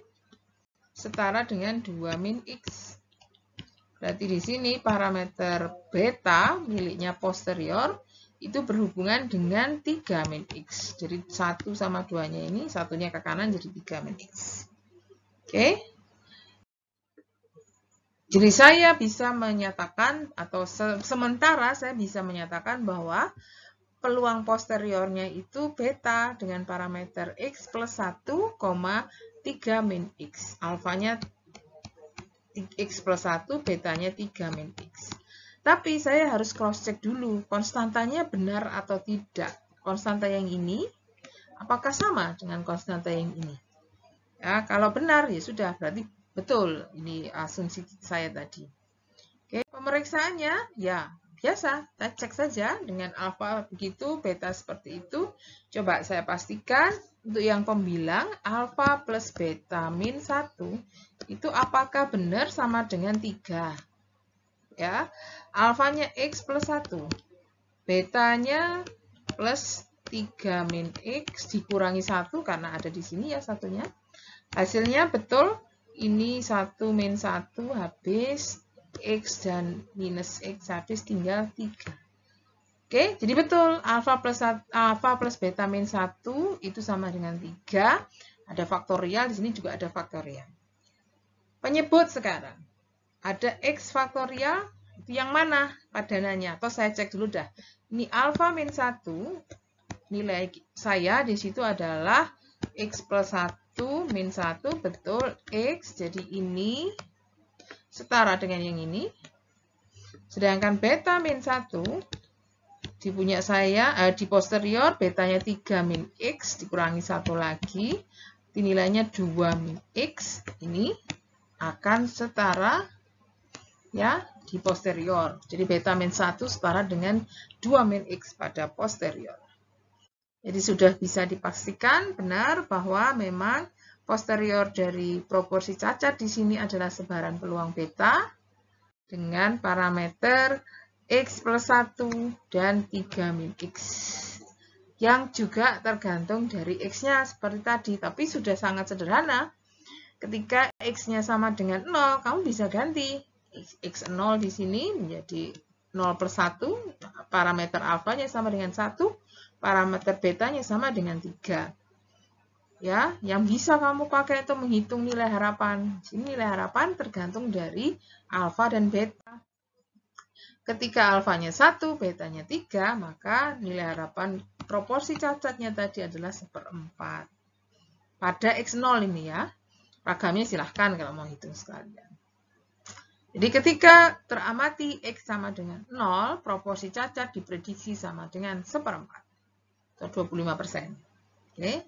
setara dengan 2 min X. Berarti di sini parameter beta miliknya posterior itu berhubungan dengan 3 min X. Jadi 1 sama 2-nya ini, satunya ke kanan jadi 3 min X. Oke. Jadi saya bisa menyatakan, atau sementara saya bisa menyatakan bahwa peluang posteriornya itu beta dengan parameter X plus 1, 3 min X. Alfanya X plus 1, betanya 3 min X. Tapi saya harus cross-check dulu, konstantanya benar atau tidak. Konstanta yang ini, apakah sama dengan konstanta yang ini? Ya, kalau benar, ya sudah, berarti betul. Ini asumsi saya tadi. Oke, pemeriksaannya, ya biasa, kita cek saja dengan alfa begitu, beta seperti itu. Coba saya pastikan untuk yang pembilang alfa plus beta min 1 itu apakah benar sama dengan 3. Ya, alfanya X plus 1, betanya plus 3 min X dikurangi 1 karena ada di sini ya satunya. Hasilnya betul, ini 1 min 1 habis. X dan minus X habis tinggal 3. Oke, jadi betul alfa plus beta min 1 itu sama dengan 3. Ada faktorial, di sini juga ada faktorial. Penyebut sekarang. Ada X faktorial, itu yang mana padanannya? Atau saya cek dulu dah. Ini alfa min 1, nilai saya di situ adalah X plus 1 min 1, betul X, jadi ini setara dengan yang ini. Sedangkan beta min 1 di punya saya, di posterior betanya 3 min X dikurangi 1 lagi, nilainya 2 min X, ini akan setara ya di posterior. Jadi beta min 1 setara dengan 2 min X pada posterior. Jadi sudah bisa dipastikan benar bahwa memang posterior dari proporsi cacat di sini adalah sebaran peluang beta dengan parameter X plus 1 dan 3 min X. Yang juga tergantung dari X-nya seperti tadi, tapi sudah sangat sederhana. Ketika X-nya sama dengan 0, kamu bisa ganti. X0 di sini menjadi 0 per 1, parameter alfanya sama dengan 1, parameter betanya sama dengan 3. Ya, yang bisa kamu pakai itu menghitung nilai harapan. Sini nilai harapan tergantung dari alfa dan beta. Ketika alfanya 1, betanya 3, maka nilai harapan proporsi cacatnya tadi adalah 1/4. Pada X0 ini ya. Ragamnya silahkan kalau mau hitung sekalian. Jadi ketika teramati X sama dengan 0, proporsi cacat diprediksi sama dengan 1/4 atau 25%. Oke.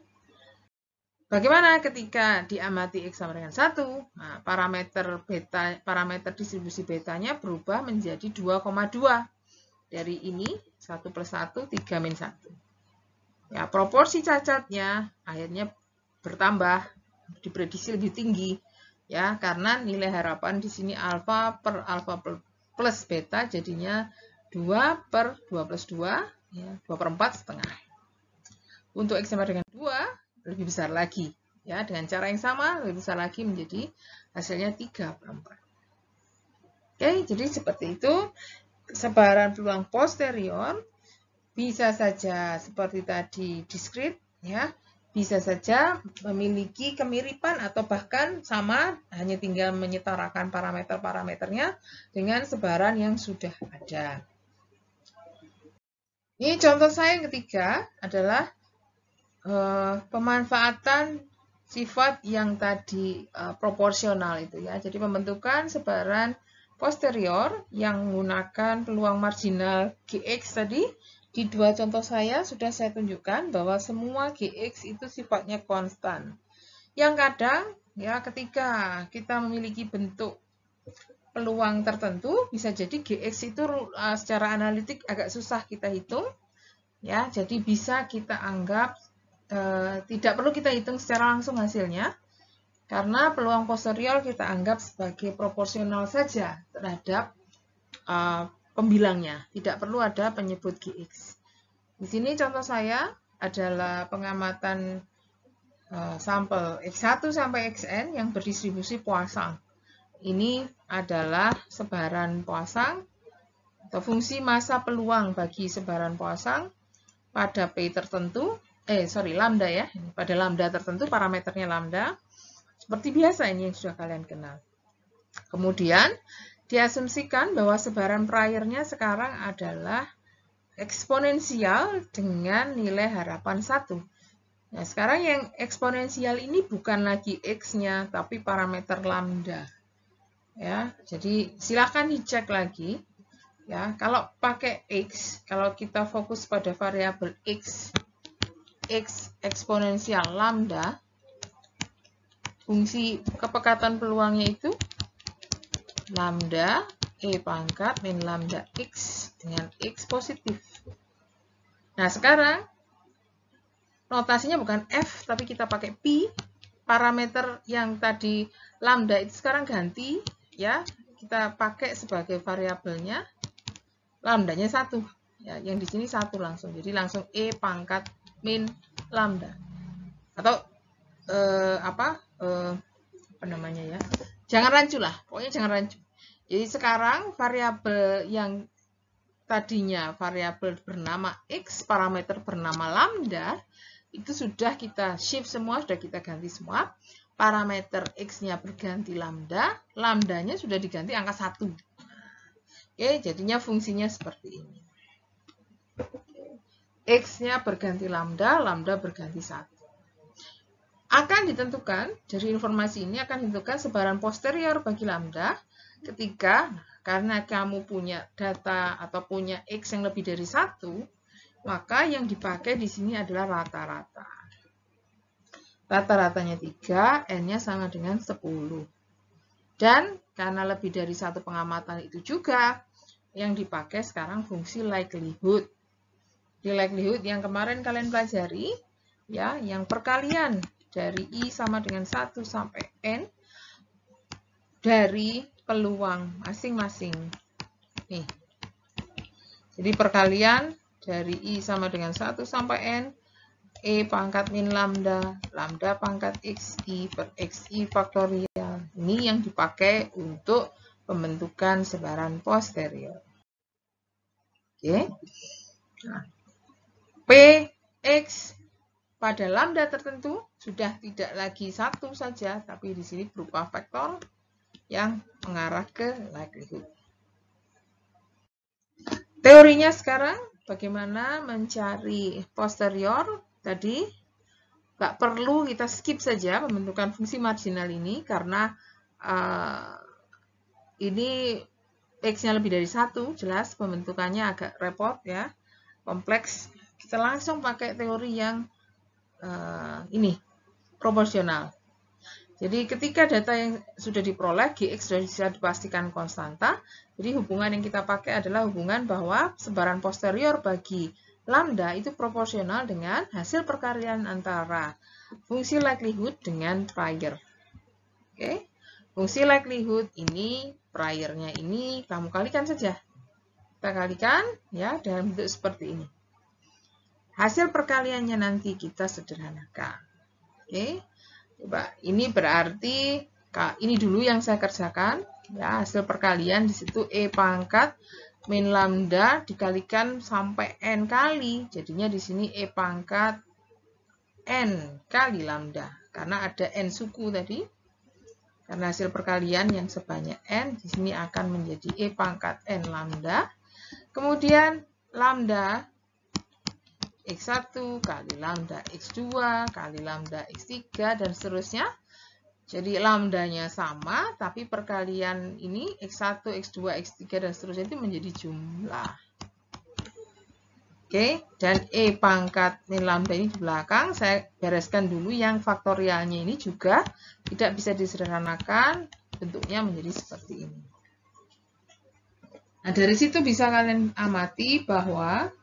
Bagaimana ketika diamati X sama dengan 1? Nah, parameter distribusi betanya berubah menjadi 2,2. Dari ini 1 plus 1, 3 min 1. Ya, proporsi cacatnya akhirnya bertambah, diprediksi lebih tinggi. Ya, karena nilai harapan di sini alfa per alfa plus beta jadinya 2 per 2 plus 2, ya, 2/4,5. Untuk X sama dengan 2, lebih besar lagi. Ya, dengan cara yang sama, lebih besar lagi menjadi hasilnya 3/4. Oke, jadi seperti itu. Sebaran peluang posterior bisa saja seperti tadi diskrit, ya. Bisa saja memiliki kemiripan atau bahkan sama, hanya tinggal menyetarakan parameter-parameternya dengan sebaran yang sudah ada. Ini contoh saya yang ketiga adalah pemanfaatan sifat yang tadi proporsional itu ya. Jadi pembentukan sebaran posterior yang menggunakan peluang marginal GX tadi. Di dua contoh saya sudah saya tunjukkan bahwa semua GX itu sifatnya konstan. Yang kadang ya ketika kita memiliki bentuk peluang tertentu bisa jadi GX itu secara analitik agak susah kita hitung. Ya, jadi bisa kita anggap tidak perlu kita hitung secara langsung hasilnya. Karena peluang posterior kita anggap sebagai proporsional saja terhadap pembilangnya, tidak perlu ada penyebut GX. Di sini contoh saya adalah pengamatan sampel X1 sampai Xn yang berdistribusi Poisson. Ini adalah sebaran Poisson atau fungsi massa peluang bagi sebaran Poisson pada P tertentu, lambda ya, pada lambda tertentu, parameternya lambda. Seperti biasa ini yang sudah kalian kenal. Kemudian diasumsikan bahwa sebaran priornya sekarang adalah eksponensial dengan nilai harapan 1. Nah, sekarang yang eksponensial ini bukan lagi X-nya, tapi parameter lambda. Ya, jadi silakan dicek lagi. Ya, kalau pakai X, kalau kita fokus pada variabel X eksponensial lambda, fungsi kepekatan peluangnya itu lambda E pangkat min lambda X dengan X positif. Nah, sekarang notasinya bukan F, tapi kita pakai P. Parameter yang tadi lambda itu sekarang ganti, ya. Kita pakai sebagai variabelnya, lambdanya 1. Ya, yang di sini 1 langsung. Jadi langsung E pangkat min lambda. Atau apa namanya ya? Jangan rancu lah, pokoknya jangan rancu. Jadi sekarang variabel yang tadinya variabel bernama X, parameter bernama lambda, itu sudah kita shift semua, sudah kita ganti semua. Parameter X-nya berganti lambda, lambdanya sudah diganti angka 1. Oke, jadinya fungsinya seperti ini. X-nya berganti lambda, lambda berganti 1. Akan ditentukan, dari informasi ini akan ditentukan sebaran posterior bagi lambda ketika karena kamu punya data atau punya X yang lebih dari 1, maka yang dipakai di sini adalah rata-rata. Rata-ratanya 3, N-nya sama dengan 10. Dan karena lebih dari satu pengamatan itu juga, yang dipakai sekarang fungsi likelihood. Di likelihood yang kemarin kalian pelajari, ya, yang perkalian dari I sama dengan 1 sampai N dari peluang masing-masing. Nih. Jadi perkalian dari I sama dengan 1 sampai N, E pangkat min lambda, lambda pangkat XI per XI faktorial. Ini yang dipakai untuk pembentukan sebaran posterior. Oke. Nah, PX pada lambda tertentu sudah tidak lagi 1 saja, tapi di sini berupa vektor yang mengarah ke likelihood. Teorinya sekarang bagaimana mencari posterior tadi. Nggak perlu kita skip saja pembentukan fungsi marginal ini karena ini X-nya lebih dari 1, jelas pembentukannya agak repot ya, kompleks. Kita langsung pakai teori yang ini, proporsional. Jadi ketika data yang sudah diperoleh, Gx sudah bisa dipastikan konstanta, jadi hubungan yang kita pakai adalah hubungan bahwa sebaran posterior bagi lambda itu proporsional dengan hasil perkalian antara fungsi likelihood dengan prior. Oke, fungsi likelihood ini, priornya ini, kamu kalikan saja. Kita kalikan ya dalam bentuk seperti ini. Hasil perkaliannya nanti kita sederhanakan. Oke. Coba, ini berarti ini dulu yang saya kerjakan ya, hasil perkalian di situ E pangkat min lambda dikalikan sampai N kali. Jadinya di sini E pangkat N kali lambda karena ada N suku tadi. Karena hasil perkalian yang sebanyak N di sini akan menjadi E pangkat N lambda. Kemudian lambda X1 kali lambda X2 kali lambda X3 dan seterusnya. Jadi lambdanya sama, tapi perkalian ini X1, X2, X3 dan seterusnya itu menjadi jumlah. Oke, dan E pangkat min lambda ini di belakang, saya bereskan dulu yang faktorialnya ini juga tidak bisa disederhanakan, bentuknya menjadi seperti ini. Nah, dari situ bisa kalian amati bahwa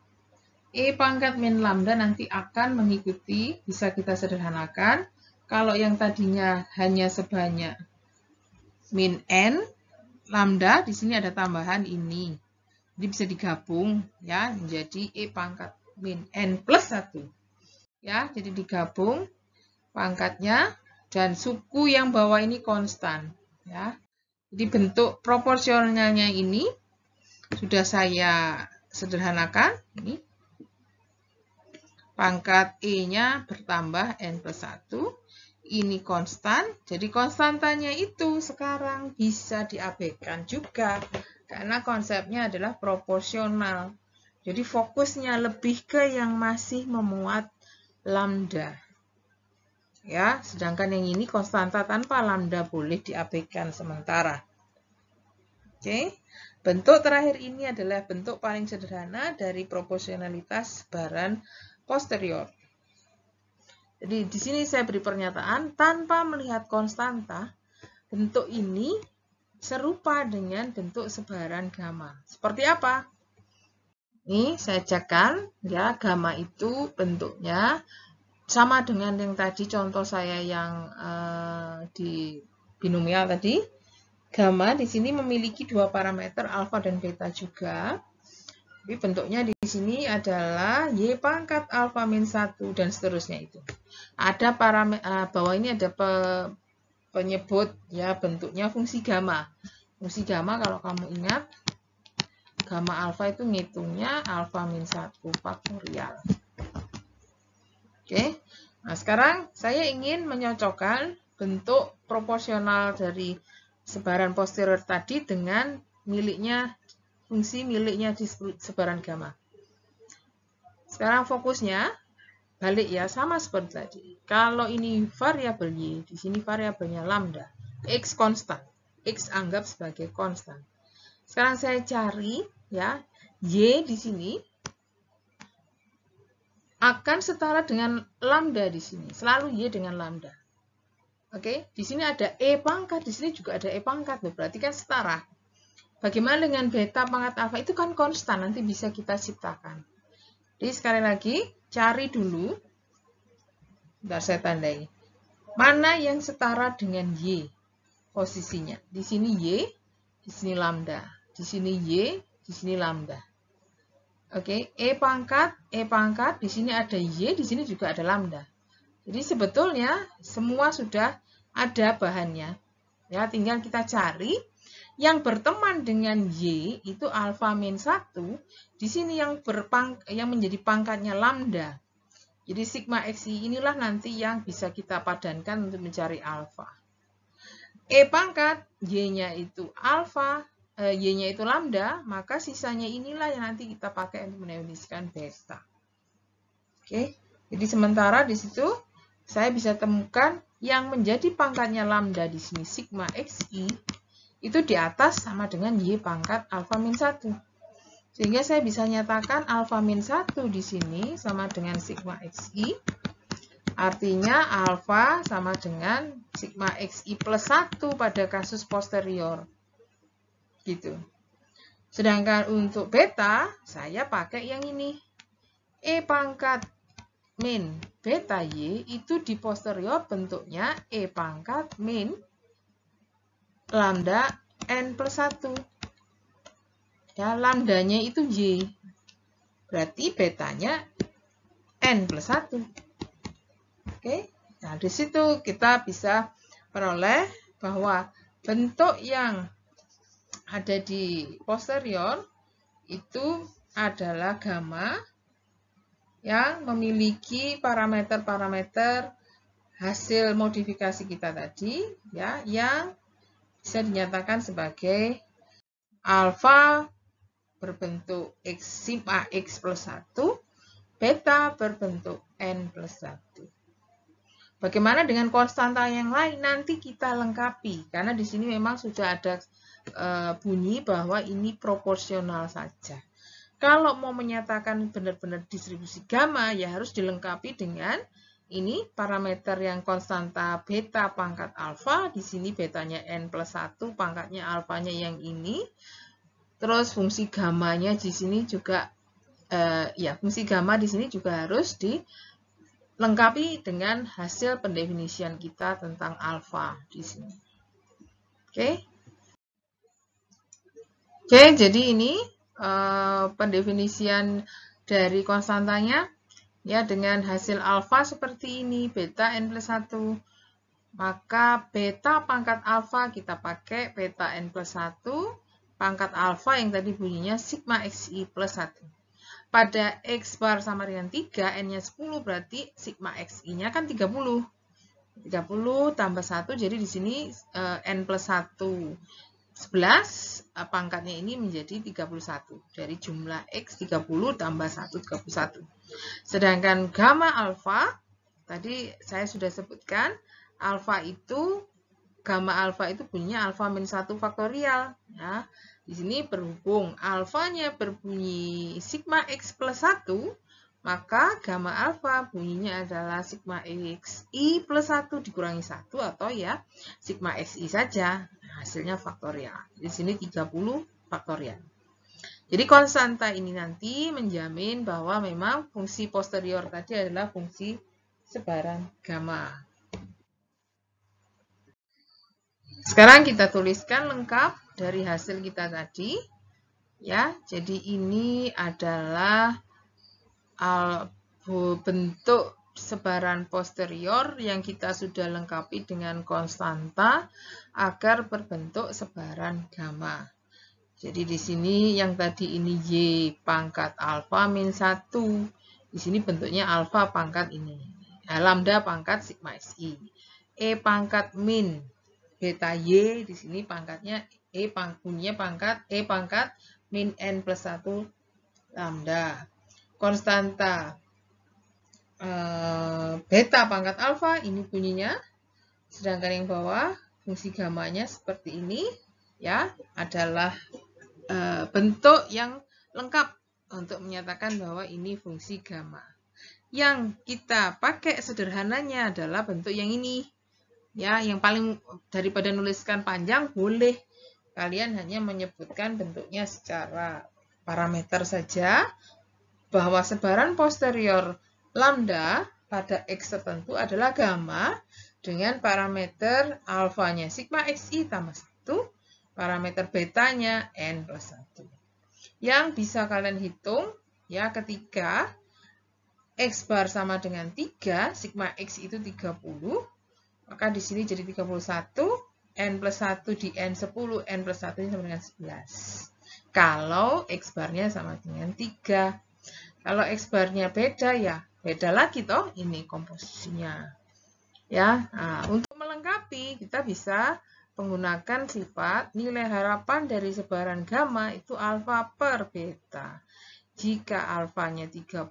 E pangkat min lambda nanti akan mengikuti, bisa kita sederhanakan. Kalau yang tadinya hanya sebanyak min N, lambda, di sini ada tambahan ini. Jadi bisa digabung ya menjadi E pangkat min N plus 1. Ya, jadi digabung pangkatnya dan suku yang bawah ini konstan. Ya. Jadi bentuk proporsionalnya ini sudah saya sederhanakan. Ini. Pangkat E-nya bertambah N plus 1. Ini konstan. Jadi konstantanya itu sekarang bisa diabaikan juga. Karena konsepnya adalah proporsional. Jadi fokusnya lebih ke yang masih memuat lambda. Ya, sedangkan yang ini konstanta tanpa lambda boleh diabaikan sementara. Oke. Bentuk terakhir ini adalah bentuk paling sederhana dari proporsionalitas sebaran posterior. Jadi di sini saya beri pernyataan tanpa melihat konstanta, bentuk ini serupa dengan bentuk sebaran gamma. Seperti apa? Ini saya cekkan ya, gamma itu bentuknya sama dengan yang tadi contoh saya yang di binomial tadi. Gamma di sini memiliki dua parameter alfa dan beta juga. Jadi bentuknya di sini adalah Y pangkat alfa min 1 dan seterusnya itu. Ada parameter bawah ini ada penyebut ya bentuknya fungsi gamma. Fungsi gamma kalau kamu ingat gamma alfa itu ngitungnya alfa min 1 faktorial. Oke. Nah, sekarang saya ingin menyocokkan bentuk proporsional dari sebaran posterior tadi dengan miliknya fungsi miliknya di sebaran gamma. Sekarang fokusnya balik ya, sama seperti tadi. Kalau ini variabel Y, di sini variabelnya lambda, X konstan. X anggap sebagai konstan. Sekarang saya cari ya, Y di sini akan setara dengan lambda di sini. Selalu Y dengan lambda. Oke, di sini ada E pangkat, di sini juga ada E pangkat. Berarti kan setara. Bagaimana dengan beta pangkat alfa? Itu kan konstan, nanti bisa kita ciptakan. Jadi sekali lagi, cari dulu. Bentar saya tandai. Mana yang setara dengan Y posisinya? Di sini Y, di sini lambda. Di sini Y, di sini lambda. Oke, E pangkat, di sini ada Y, di sini juga ada lambda. Jadi sebetulnya semua sudah ada bahannya. Ya, tinggal kita cari yang berteman dengan Y itu alfa min 1. Di sini yang menjadi pangkatnya lambda. Jadi sigma xi inilah nanti yang bisa kita padankan untuk mencari alfa. E pangkat, Y-nya itu alfa, Y-nya itu lambda, maka sisanya inilah yang nanti kita pakai untuk mendefinisikan beta. Oke, jadi sementara di situ saya bisa temukan yang menjadi pangkatnya lambda di sini sigma xi itu di atas sama dengan Y pangkat alfa min 1. Sehingga saya bisa nyatakan alfa min 1 di sini sama dengan sigma xi. Artinya alfa sama dengan sigma xi plus 1 pada kasus posterior. Gitu. Sedangkan untuk beta, saya pakai yang ini. E pangkat min beta Y itu di posterior bentuknya E pangkat min lambda N plus 1. Ya, lambdanya itu Y. Berarti betanya N plus 1. Oke. Nah, di situ kita bisa peroleh bahwa bentuk yang ada di posterior itu adalah gamma yang memiliki parameter-parameter hasil modifikasi kita tadi, ya, yang bisa dinyatakan sebagai alfa berbentuk X sigma X plus 1, beta berbentuk N plus 1. Bagaimana dengan konstanta yang lain? Nanti kita lengkapi, karena di sini memang sudah ada bunyi bahwa ini proporsional saja. Kalau mau menyatakan benar-benar distribusi gamma, ya harus dilengkapi dengan ini parameter yang konstanta beta pangkat alfa. Di sini betanya N plus 1, pangkatnya alfanya yang ini. Terus fungsi gamanya di sini juga, fungsi gamma di sini juga harus dilengkapi dengan hasil pendefinisian kita tentang alfa di sini. Oke, jadi ini pendefinisian dari konstantanya, ya, dengan hasil alfa seperti ini, beta N plus 1. Maka beta pangkat alfa kita pakai beta N plus 1. Pangkat alfa yang tadi bunyinya sigma xi plus 1. Pada x bar sama dengan 3, n-nya 10, berarti sigma xi-nya kan 30. 30 tambah 1, jadi di sini n plus 1. 11, pangkatnya ini menjadi 31. Dari jumlah x 30 tambah 1, 31. Sedangkan gamma alfa, tadi saya sudah sebutkan, gamma alfa itu bunyinya alfa min 1 faktorial. Ya. Di sini berhubung alfanya berbunyi sigma x plus 1, maka gamma alfa bunyinya adalah sigma xi plus 1 dikurangi 1 atau ya sigma xi saja. Hasilnya faktorial. Di sini 30 faktorial. Jadi konstanta ini nanti menjamin bahwa memang fungsi posterior tadi adalah fungsi sebaran gamma. Sekarang kita tuliskan lengkap dari hasil kita tadi. Ya, jadi ini adalah bentuk sebaran posterior yang kita sudah lengkapi dengan konstanta agar berbentuk sebaran gamma. Jadi di sini yang tadi ini Y pangkat alfa min 1. Di sini bentuknya alfa pangkat ini. Nah, lambda pangkat sigma xi. E pangkat min beta Y, di sini pangkatnya bunyinya pangkat E pangkat min N plus 1 lambda. Konstanta beta pangkat alfa, ini bunyinya. Sedangkan yang bawah, fungsi gamanya seperti ini, ya, adalah bentuk yang lengkap untuk menyatakan bahwa ini fungsi gamma. Yang kita pakai sederhananya adalah bentuk yang ini. Ya, yang paling daripada nuliskan panjang, boleh kalian hanya menyebutkan bentuknya secara parameter saja, bahwa sebaran posterior lambda pada X tertentu adalah gamma dengan parameter alfanya sigma XI tambah 1, parameter betanya N plus 1. Yang bisa kalian hitung ya ketika X bar sama dengan 3, sigma X itu 30, maka di sini jadi 31, N plus 1 di N 10, N plus 1 ini sama dengan 11. Kalau X barnya sama dengan 3. Kalau X barnya beda ya beda lagi toh, ini komposisinya. Ya, nah, untuk melengkapi kita bisa menggunakan sifat nilai harapan dari sebaran gamma itu alfa per beta. Jika alfanya 31,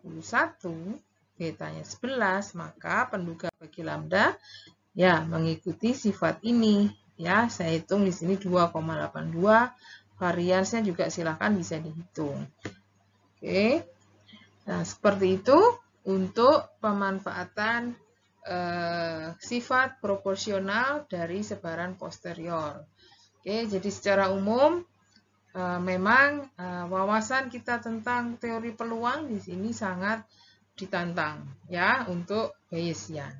betanya 11, maka penduga bagi lambda ya mengikuti sifat ini. Ya, saya hitung di sini 2,82. Variansnya juga silahkan bisa dihitung. Oke. Nah, seperti itu untuk pemanfaatan sifat proporsional dari sebaran posterior. Oke, jadi secara umum memang wawasan kita tentang teori peluang di sini sangat ditantang ya untuk Bayesian.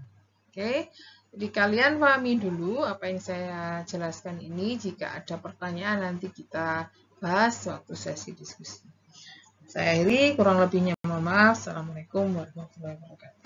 Oke, jadi kalian pahami dulu apa yang saya jelaskan ini. Jika ada pertanyaan nanti kita bahas waktu sesi diskusi. Saya akhiri, kurang lebihnya mohon maaf. Assalamualaikum warahmatullahi wabarakatuh.